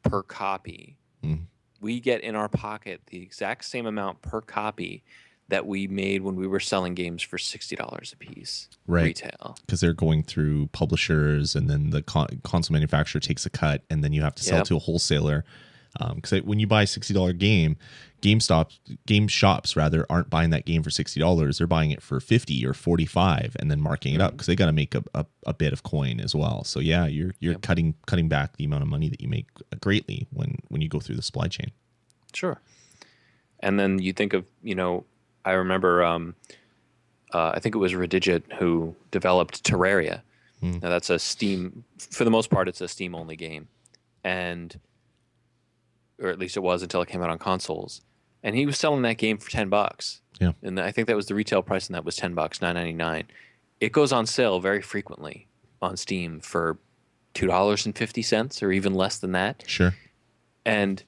per copy. Mhm. We get in our pocket the exact same amount per copy that we made when we were selling games for $60 a piece, Right. retail. because they're going through publishers, and then the console manufacturer takes a cut, and then you have to sell Yep. to a wholesaler. Because when you buy a $60 game, game shops rather aren't buying that game for $60. They're buying it for 50 or 45, and then marking it up because they got to make a bit of coin as well. So yeah, you're Yep. cutting back the amount of money that you make greatly when you go through the supply chain. Sure. And then you think of, I remember, I think it was Redigit who developed Terraria. Hmm. Now that's a Steam, for the most part, it's a Steam only game. Or at least it was until it came out on consoles. And he was selling that game for $10. Yeah. And I think that was the retail price, and that was $10, $9.99. It goes on sale very frequently on Steam for $2.50 or even less than that. Sure. And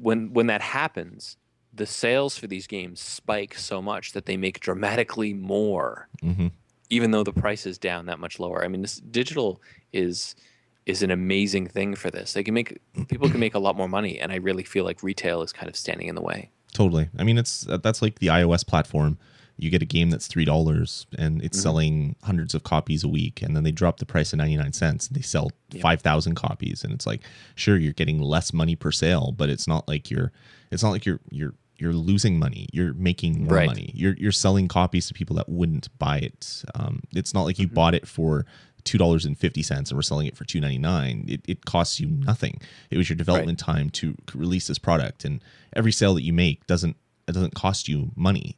when that happens, the sales for these games spike so much that they make dramatically more, Hmm. even though the price is down that much lower. I mean, this digital is an amazing thing for this. People can make a lot more money, and I really feel like retail is kind of standing in the way. Totally. I mean, that's like the iOS platform. You get a game that's $3 and it's selling hundreds of copies a week, and then they drop the price to 99 cents and they sell 5,000 copies, and it's like, sure, you're getting less money per sale, but it's not like you're losing money. You're making more Right. money. You're selling copies to people that wouldn't buy it. It's not like you bought it for $2.50 and we're selling it for $2.99. It costs you nothing. It was your development time to release this product, and every sale that you make doesn't cost you money.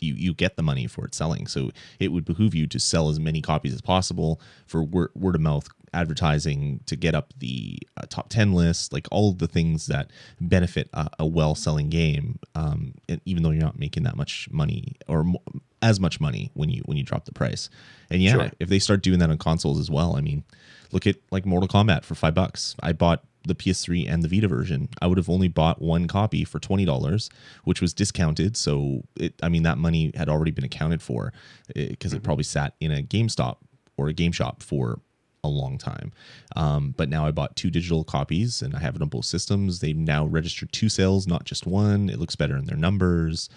You get the money for it selling. So it would behoove you to sell as many copies as possible for word of mouth advertising, to get up the top 10 list, like all of the things that benefit a well-selling game. And even though you're not making that much money or as much money when you drop the price. And yeah, Sure. if they start doing that on consoles as well, I mean, look at like Mortal Kombat for $5. I bought the PS3 and the Vita version. I would have only bought one copy for $20, which was discounted. So that money had already been accounted for, because it probably sat in a GameStop or a game shop for a long time. But now I bought two digital copies and I have it on both systems. They've now registered two sales, not just one. It looks better in their numbers.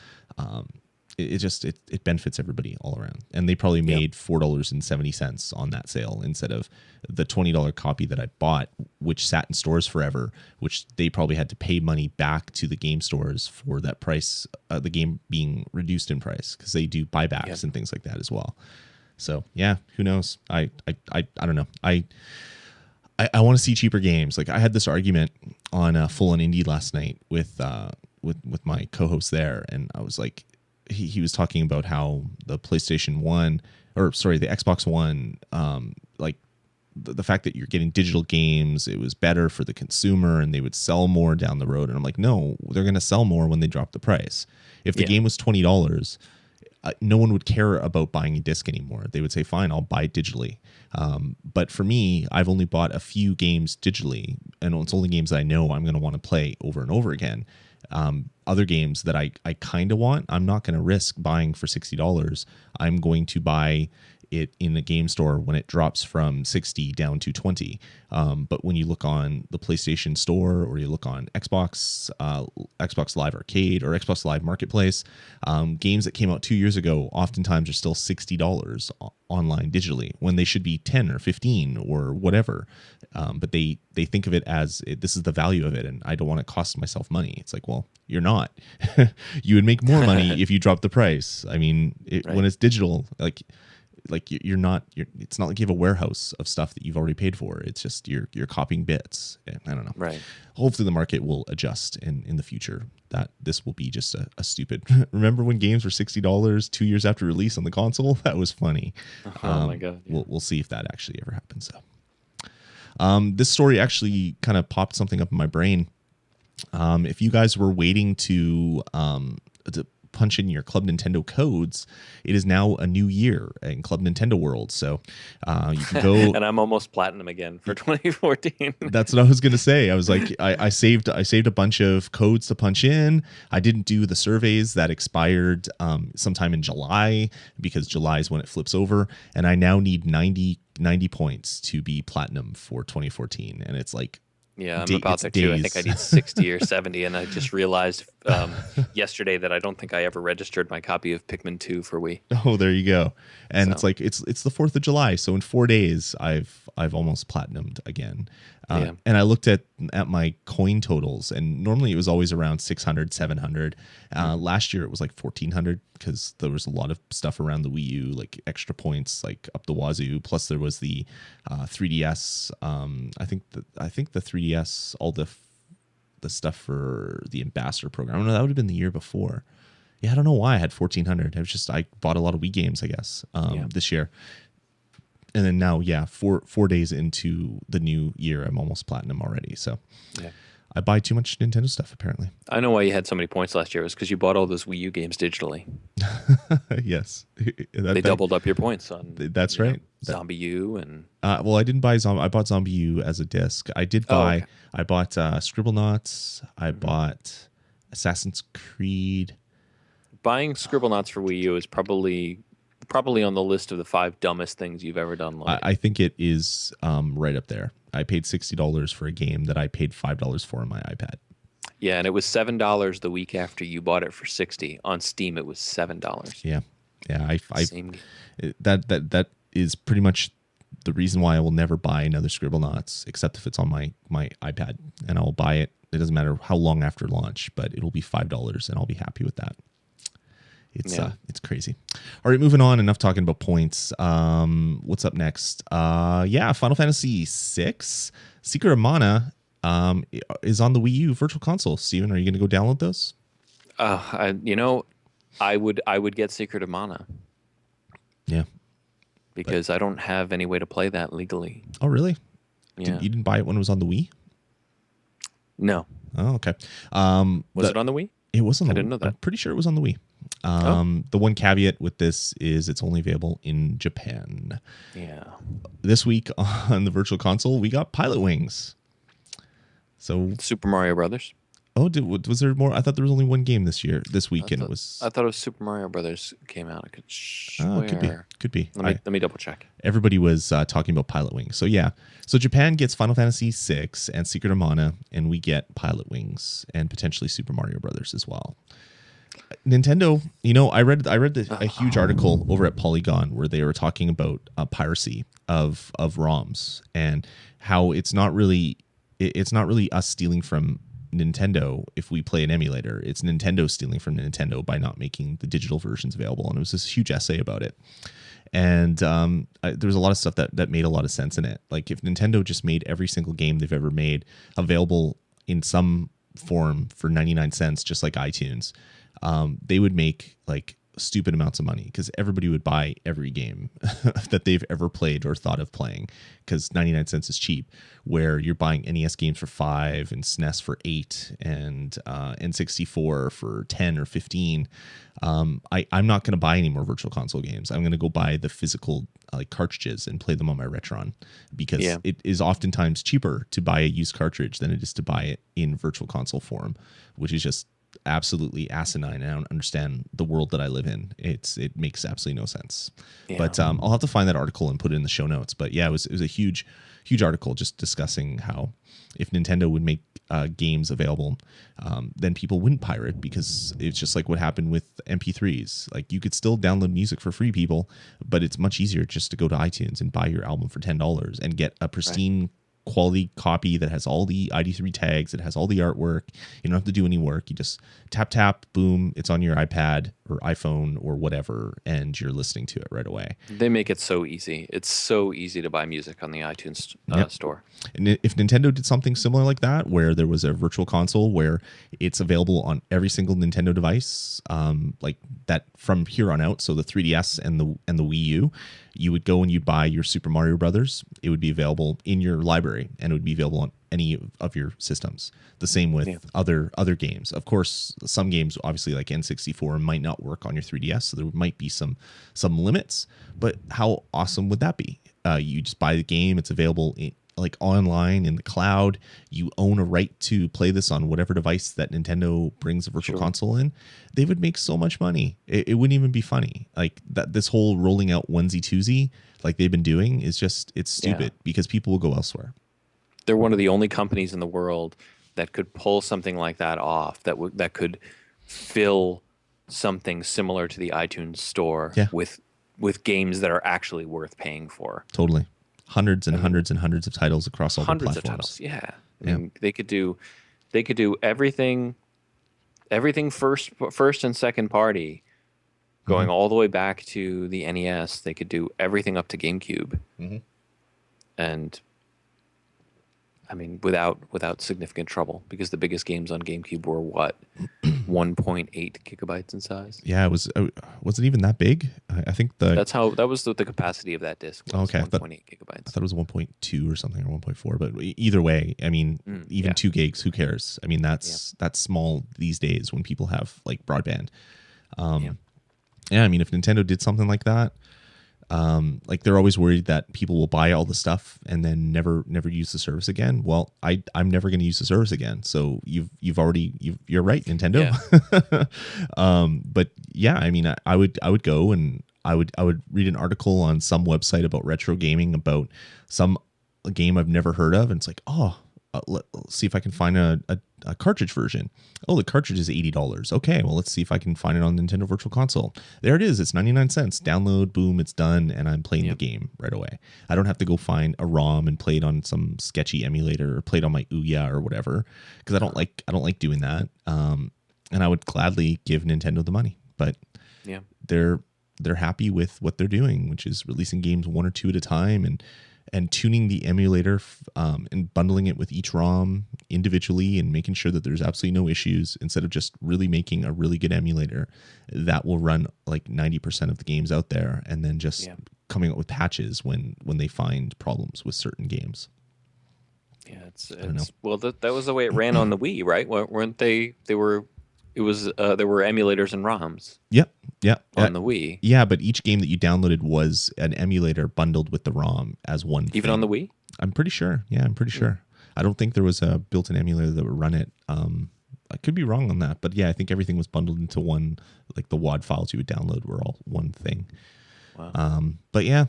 It benefits everybody all around. And they probably made $4.70 on that sale instead of the $20 copy that I bought, which sat in stores forever, which they probably had to pay money back to the game stores for that price, the game being reduced in price, because they do buybacks and things like that as well. So yeah, who knows? I don't know. I want to see cheaper games. Like I had this argument on Full on Indie last night with with my co-host there, and I was like, he was talking about how the PlayStation 1, or sorry, the Xbox One, like the fact that you're getting digital games, it was better for the consumer and they would sell more down the road. And I'm like, no, they're going to sell more when they drop the price. If the game was $20, no one would care about buying a disc anymore. They would say, fine, I'll buy it digitally. But for me, I've only bought a few games digitally, and it's only games that I know I'm going to want to play over and over again. Other games that I kind of want, I'm not going to risk buying for $60. I'm going to buy it in the game store when it drops from 60 down to 20. But when you look on the PlayStation Store, or you look on Xbox, Xbox Live Arcade, or Xbox Live Marketplace, games that came out 2 years ago oftentimes are still $60 online digitally, when they should be 10 or 15 or whatever. But they think of it as this is the value of it, and I don't want to cost myself money. It's like, well, you're not. You would make more money if you drop the price. I mean, when it's digital, you're not. It's not like you have a warehouse of stuff that you've already paid for. It's just you're copying bits. And I don't know. Right. Hopefully the market will adjust in the future. That this will be just a stupid. Remember when games were $60 2 years after release on the console? That was funny. Oh my god. Yeah. We'll see if that actually ever happens. So, this story actually kind of popped something up in my brain. If you guys were waiting to punch in your Club Nintendo codes, it is now a new year in Club Nintendo World. So you can go. And I'm almost platinum again for 2014. That's what I was gonna say. I was like, I saved a bunch of codes to punch in. I didn't do the surveys that expired sometime in July, because July is when it flips over, and I now need 90 points to be platinum for 2014, and it's like. Yeah, I'm about there too. I think I need 60 or 70, and I just realized yesterday that I don't think I ever registered my copy of Pikmin 2 for Wii. Oh, there you go. And it's like it's the 4th of July, so in 4 days I've almost platinumed again. And I looked at my coin totals, and normally it was always around 600, 700. Last year it was like 1,400, because there was a lot of stuff around the Wii U, like extra points, like up the wazoo. Plus there was the 3DS. I think the 3DS, all the stuff for the ambassador program. I don't know, that would have been the year before. Yeah, I don't know why I had 1,400. It was just I bought a lot of Wii games, I guess, this year. And then now, 4 days into the new year, I'm almost platinum already. So I buy too much Nintendo stuff, apparently. I know why you had so many points last year. It was because you bought all those Wii U games digitally. Yes. They doubled up your points on. That's right. Zombie U and. Well, I didn't buy Zombie. I bought Zombie U as a disc. I did buy. Okay. I bought Scribblenauts. I bought Assassin's Creed. Buying Scribblenauts for Wii U is probably on the list of the 5 dumbest things you've ever done. I think it is right up there. I paid $60 for a game that I paid $5 for on my iPad. Yeah, and it was $7 the week after you bought it for $60. On Steam, it was $7. Yeah. That is pretty much the reason why I will never buy another Scribblenauts, except if it's on my iPad, and I will buy it. It doesn't matter how long after launch, but it'll be $5, and I'll be happy with that. It's crazy. All right, moving on. Enough talking about points. What's up next? Final Fantasy VI, Secret of Mana is on the Wii U Virtual Console. Steven, are you going to go download those? I would get Secret of Mana. Yeah. Because I don't have any way to play that legally. Oh, really? Yeah. You didn't buy it when it was on the Wii? No. Oh, okay. Was it on the Wii? It was on the Wii. I didn't know that. I'm pretty sure it was on the Wii. The one caveat with this is it's only available in Japan. Yeah. This week on the Virtual Console, we got Pilot Wings. So Super Mario Brothers. Oh, was there more? I thought there was only one game this week, and it was. I thought it was Super Mario Brothers came out. I could swear. Could be. Let me double check. Everybody was talking about Pilot Wings. So so Japan gets Final Fantasy VI and Secret of Mana, and we get Pilot Wings and potentially Super Mario Brothers as well. Nintendo, I read a huge article over at Polygon where they were talking about piracy of ROMs, and how it's not really us stealing from Nintendo if we play an emulator. It's Nintendo stealing from Nintendo by not making the digital versions available. And it was this huge essay about it. And there was a lot of stuff that made a lot of sense in it. Like if Nintendo just made every single game they've ever made available in some form for 99 cents, just like iTunes, they would make like stupid amounts of money because everybody would buy every game that they've ever played or thought of playing because 99 cents is cheap, where you're buying NES games for $5 and SNES for $8 and N64 for 10 or 15. I'm not going to buy any more Virtual Console games. I'm going to go buy the physical like cartridges and play them on my Retron because it is oftentimes cheaper to buy a used cartridge than it is to buy it in Virtual Console form, which is just absolutely asinine. I don't understand the world that I live in. It makes absolutely no sense. But I'll have to find that article and put it in the show notes. But yeah, it was a huge article just discussing how if Nintendo would make games available, then people wouldn't pirate, because it's just like what happened with MP3s. Like you could still download music for free, people, but it's much easier just to go to iTunes and buy your album for $10 and get a pristine quality copy that has all the ID3 tags, it has all the artwork. You don't have to do any work. You just tap, boom, it's on your iPad or iPhone or whatever, and you're listening to it right away. They make it so easy. It's so easy to buy music on the iTunes store. And if Nintendo did something similar like that, where there was a Virtual Console where it's available on every single Nintendo device, like that from here on out, so the 3DS and the Wii U, you would go and you'd buy your Super Mario Brothers. It would be available in your library, and it would be available on any of your systems. The same with other games. Of course, some games, obviously like N64, might not work on your 3DS, so there might be some limits. But how awesome would that be? You just buy the game; it's available like online in the cloud. You own a right to play this on whatever device that Nintendo brings a Virtual Console in. They would make so much money. It wouldn't even be funny. Like that, this whole rolling out onesie twosie like they've been doing is just, it's stupid because people will go elsewhere. They're one of the only companies in the world that could pull something like that off, that could fill something similar to the iTunes store with games that are actually worth paying for. Totally. Hundreds and hundreds and hundreds of titles across all the platforms. Hundreds of titles, yeah. I mean, they could do everything first and second party, going all the way back to the NES. They could do everything up to GameCube, and I mean, without significant trouble, because the biggest games on GameCube were what, 1.8 gigabytes in size. Yeah, it was it even that big? I think that was the capacity of that disc. Was 1.8 gigabytes. I thought it was 1.2 or something, or 1.4. But either way, I mean, even 2 gigs, who cares? I mean, that's small these days when people have like broadband. Yeah, I mean, if Nintendo did something like that. Like they're always worried that people will buy all the stuff and then never use the service again. Well, I'm never going to use the service again. So you're right, Nintendo. But yeah, I mean, I would go and I would read an article on some website about retro gaming, about some game I've never heard of, and it's like, let's see if I can find a cartridge version. Oh, the cartridge is $80. Okay, well, let's see if I can find it on Nintendo Virtual Console. There it is. It's 99 cents. Download, boom, it's done, and I'm playing the game right away. I don't have to go find a ROM and play it on some sketchy emulator or play it on my Ouya or whatever, because I don't like doing that. And I would gladly give Nintendo the money, but they're happy with what they're doing, which is releasing games 1 or 2 at a time and tuning the emulator and bundling it with each ROM individually and making sure that there's absolutely no issues, instead of just really making a really good emulator that will run like 90% of the games out there, and then just coming up with patches when they find problems with certain games. Yeah, well, that was the way it ran on the Wii, right? Weren't they? There were emulators and ROMs. Yep. On the Wii. Yeah, but each game that you downloaded was an emulator bundled with the ROM as one Even on the Wii? I'm pretty sure. Yeah, I'm pretty sure. I don't think there was a built-in emulator that would run it. I could be wrong on that, but yeah, I think everything was bundled into one. Like the WAD files you would download were all one thing. Wow. But yeah,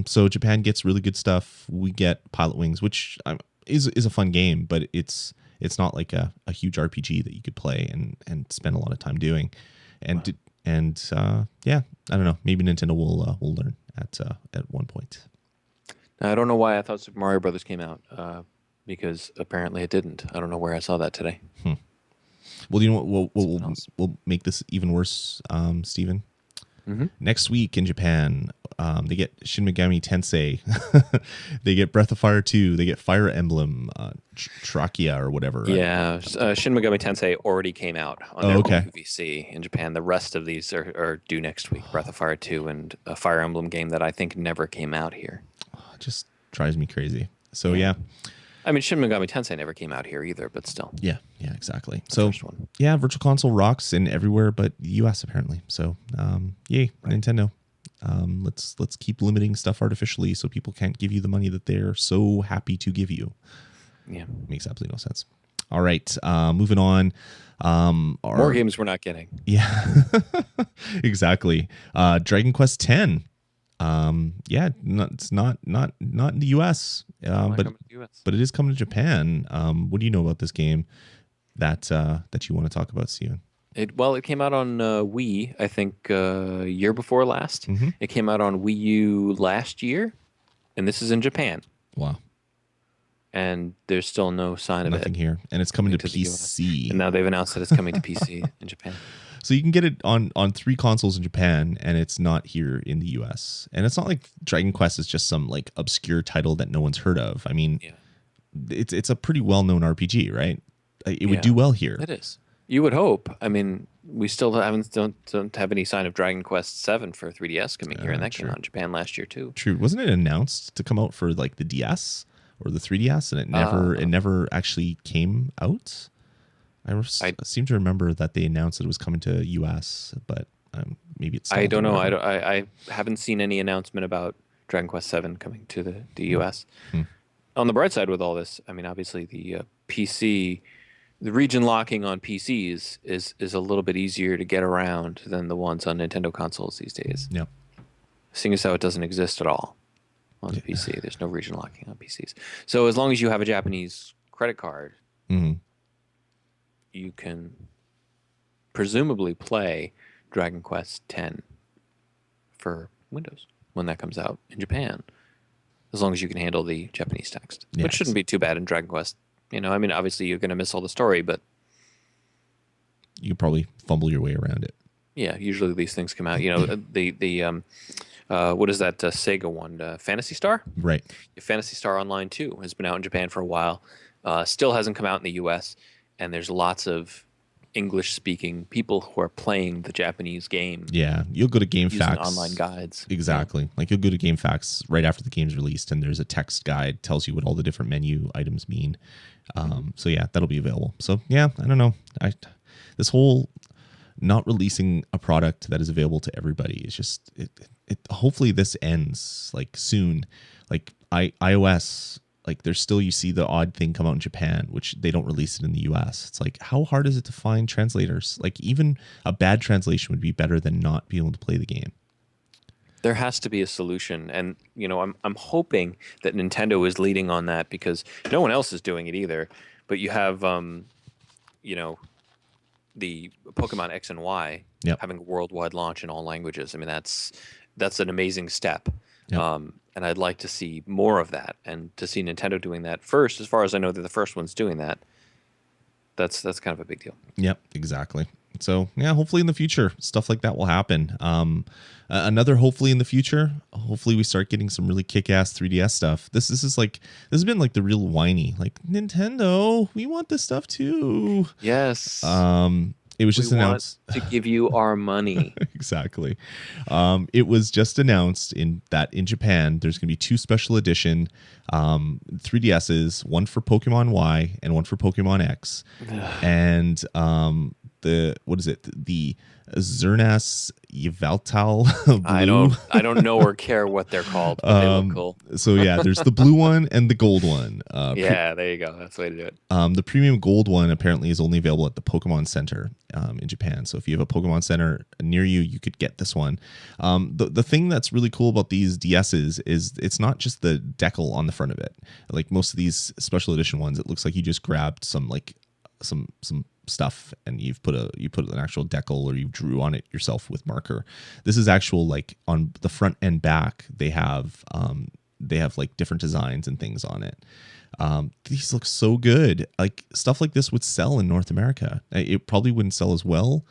so Japan gets really good stuff. We get Pilot Wings, which is a fun game, but it's not like a huge RPG that you could play and spend a lot of time doing. And yeah, I don't know. Maybe Nintendo will learn at one point. Now, I don't know why I thought Super Mario Brothers came out, because apparently it didn't. I don't know where I saw that today. Well, you know what? We'll make this even worse, Steven. Mhm. Next week in Japan, they get Shin Megami Tensei. They get Breath of Fire 2. They get Fire Emblem, Trachea or whatever. Yeah, Shin Megami Tensei already came out on Oh, their okay. UVC in Japan. The rest of these are due next week. Breath of Fire 2 and a Fire Emblem game that I think never came out here. It just drives me crazy. So Yeah. yeah. I mean, Shin Megami Tensei never came out here either, but still. Yeah, exactly. The So first one. yeah, Virtual Console rocks in everywhere but the US apparently. So yay, Right. Nintendo. Let's keep limiting stuff artificially so people can't give you the money that they're so happy to give you. Yeah. Makes absolutely no sense. All right, moving on. More games we're not getting. Yeah, exactly. Dragon Quest X. It's not in the US, Not but coming to the US. but it is coming to Japan. What do you know about this game that you want to talk about, Steven? It came out on Wii, I think, year before last. Mm-hmm. It came out on Wii U last year, and this is in Japan. Wow, And there's still no sign of nothing it. here, and it's coming to the US. PC. And now they've announced that it's coming to PC in Japan. So you can get it on 3 consoles in Japan, and it's not here in the US. And it's not like Dragon Quest is just some like obscure title that no one's heard of. I mean, Yeah. it's a pretty well known RPG, right? It would Yeah. do well here. It is. You would hope. I mean, we still don't have any sign of Dragon Quest VII for 3DS coming here, and that came True. out in Japan last year too. True, wasn't it announced to come out for like the DS or the 3DS, and it never actually came out? I seem to remember that they announced that it was coming to US, but maybe it's. I don't know. I haven't seen any announcement about Dragon Quest VII coming to the US. On the bright side with all this, I mean, obviously the PC, the region locking on PCs is a little bit easier to get around than the ones on Nintendo consoles these days. Yep. Seeing as how it doesn't exist at all on the PC, there's no region locking on PCs. So as long as you have a Japanese credit card, Mm-hmm. you can presumably play Dragon Quest X for Windows when that comes out in Japan, as long as you can handle the Japanese text, Yeah, which shouldn't be too bad in Dragon Quest. You know, I mean, obviously you're going to miss all the story, but You could probably fumble your way around it. yeah, usually these things come out. You know, what is that Sega one? Phantasy Star? Right. Phantasy Star Online 2 has been out in Japan for a while. Still hasn't come out in the US, and there's lots of English-speaking people who are playing the Japanese game Yeah, you'll go to using GameFAQs. online guides. Exactly. Like you'll go to GameFAQs right after the game's released, and there's a text guide tells you what all the different menu items mean. So yeah, that'll be available. So yeah, I don't know. This whole not releasing a product that is available to everybody is just it. Hopefully this ends like soon. Like iOS. Like there's still, you see the odd thing come out in Japan, which they don't release it in the US. It's like, how hard is it to find translators? Like even a bad translation would be better than not being able to play the game. There has to be a solution, and you know, I'm hoping that Nintendo is leading on that because no one else is doing it either. But you have, you know, the Pokemon X and Y Yep. having a worldwide launch in all languages. I mean, that's an amazing step. Yep. And I'd like to see more of that, and to see Nintendo doing that first. As far as I know, they're the first ones doing that. That's kind of a big deal. Yep, exactly. So yeah, hopefully in the future stuff like that will happen. Another hopefully in the future, hopefully we start getting some really kick-ass 3DS stuff. This has been like the real whiny, like Nintendo, we want this stuff too. Yes. It was just announced to give you our money. Exactly. It was just announced in Japan there's going to be 2 special edition 3DSs, one for Pokemon Y and one for Pokemon X. And the Zernas Yveltal blue. I don't know or care what they're called, but they look cool. So yeah, there's the blue one and the gold one. Yeah, there you go. That's the way to do it. The premium gold one apparently is only available at the Pokemon Center in Japan. So if you have a Pokemon Center near you, you could get this one. The thing that's really cool about these DSs is it's not just the decal on the front of it. Like most of these special edition ones, it looks like you just grabbed some stuff and you put an actual decal, or you drew on it yourself with marker. This is actual, like on the front and back they have like different designs and things on it. These look so good. Like stuff like this would sell in North America. It probably wouldn't sell as well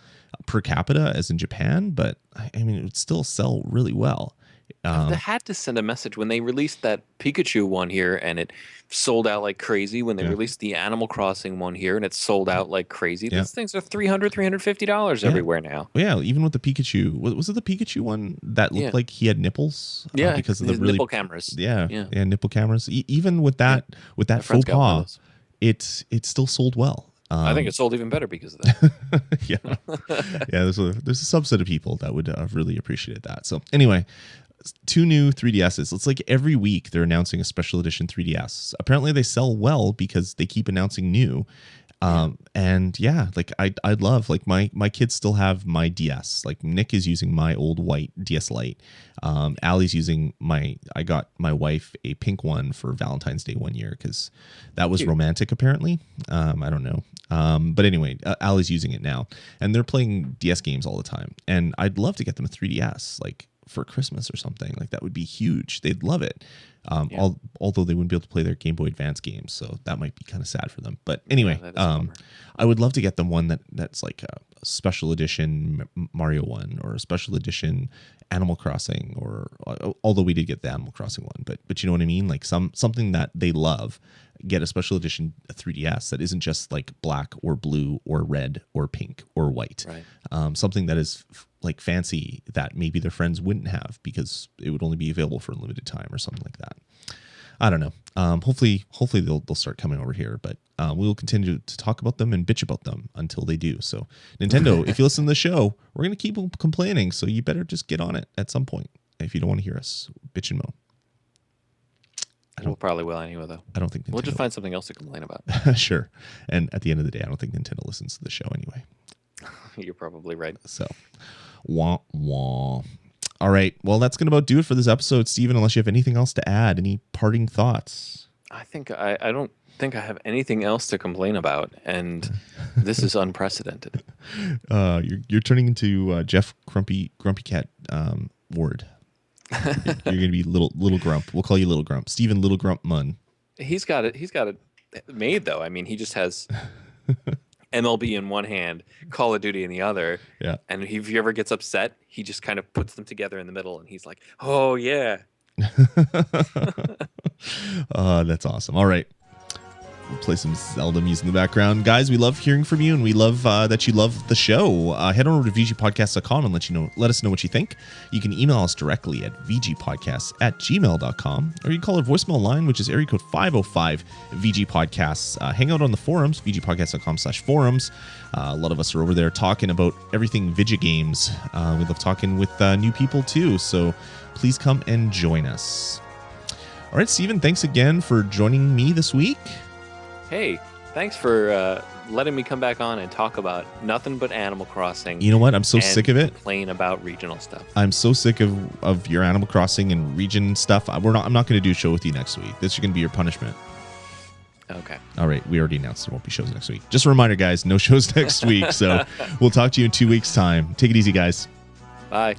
per capita as in Japan, but I mean, it would still sell really well. They had to send a message when they released that Pikachu one here, and it sold out like crazy. When they Yeah. released the Animal Crossing one here, and it sold out like crazy. Yeah. These things are $350 Yeah. everywhere now. Yeah, even with the Pikachu, was it the Pikachu one that looked Yeah. like he had nipples? Yeah, because of the his really nipple cameras. yeah, Yeah. nipple cameers. Even with that My faux friend's got one of pas, those. it still sold well. I think it sold even better because of that. yeah, yeah. There's a subset of people that would really appreciate that. So anyway, 2 new 3DSs. It's like every week they're announcing a special edition 3DS. Apparently they sell well because they keep announcing new. And yeah, like I'd love, like my kids still have my DS. Like Nick is using my old white DS Lite. Allie's using I got my wife a pink one for Valentine's Day one year because that was romantic apparently. I don't know. But anyway, Allie's using it now and they're playing DS games all the time. And I'd love to get them a 3DS like for Christmas or something. Like that would be huge. They'd love it. Although they wouldn't be able to play their Game Boy Advance games, so that might be kind of sad for them. But anyway, I would love to get them one that's like a special edition Mario one or a special edition Animal Crossing, or although we did get the Animal Crossing one, but you know what I mean, like something that they love. Get a special edition 3DS that isn't just like black or blue or red or pink or white. Right. Something that is like fancy that maybe their friends wouldn't have because it would only be available for a limited time or something like that. I don't know. Hopefully they'll start coming over here, but we will continue to talk about them and bitch about them until they do. So Nintendo, if you listen to the show, we're going to keep complaining. So you better just get on it at some point if you don't want to hear us bitch and moan. We'll probably will anyway, though. I don't think Nintendo. We'll just find something else to complain about. Sure. And at the end of the day, I don't think Nintendo listens to the show anyway. You're probably right. So, wah, wah. All right. Well, that's going to about do it for this episode, Steven, unless you have anything else to add. Any parting thoughts? I think I don't think I have anything else to complain about, and this is unprecedented. You're turning into Jeff Grumpy Cat Ward. You're going to be little Grump. We'll call you Little Grump. Steven Little Grump Munn. He's got it made, though. I mean, he just has MLB in one hand, Call of Duty in the other. Yeah. And if he ever gets upset, he just kind of puts them together in the middle, and he's like, "Oh yeah." That's awesome. All right. We'll play some Zelda music in the background. Guys, we love hearing from you, and we love that you love the show. Head on over to vgpodcast.com and let us know what you think. You can email us directly at vgpodcasts@gmail.com, or you can call our voicemail line, which is area code 505-VG-Podcasts. Hang out on the forums, vgpodcast.com/forums. A lot of us are over there talking about everything Vidya games. We love talking with new people, too, so please come and join us. All right, Steven, thanks again for joining me this week. Hey, thanks for letting me come back on and talk about nothing but Animal Crossing. You know what? I'm so sick of it. Complain about regional stuff. I'm so sick of your Animal Crossing and region stuff. I'm not going to do a show with you next week. This is going to be your punishment. Okay. All right. We already announced there won't be shows next week. Just a reminder, guys, no shows next week. So we'll talk to you in 2 weeks' time. Take it easy, guys. Bye.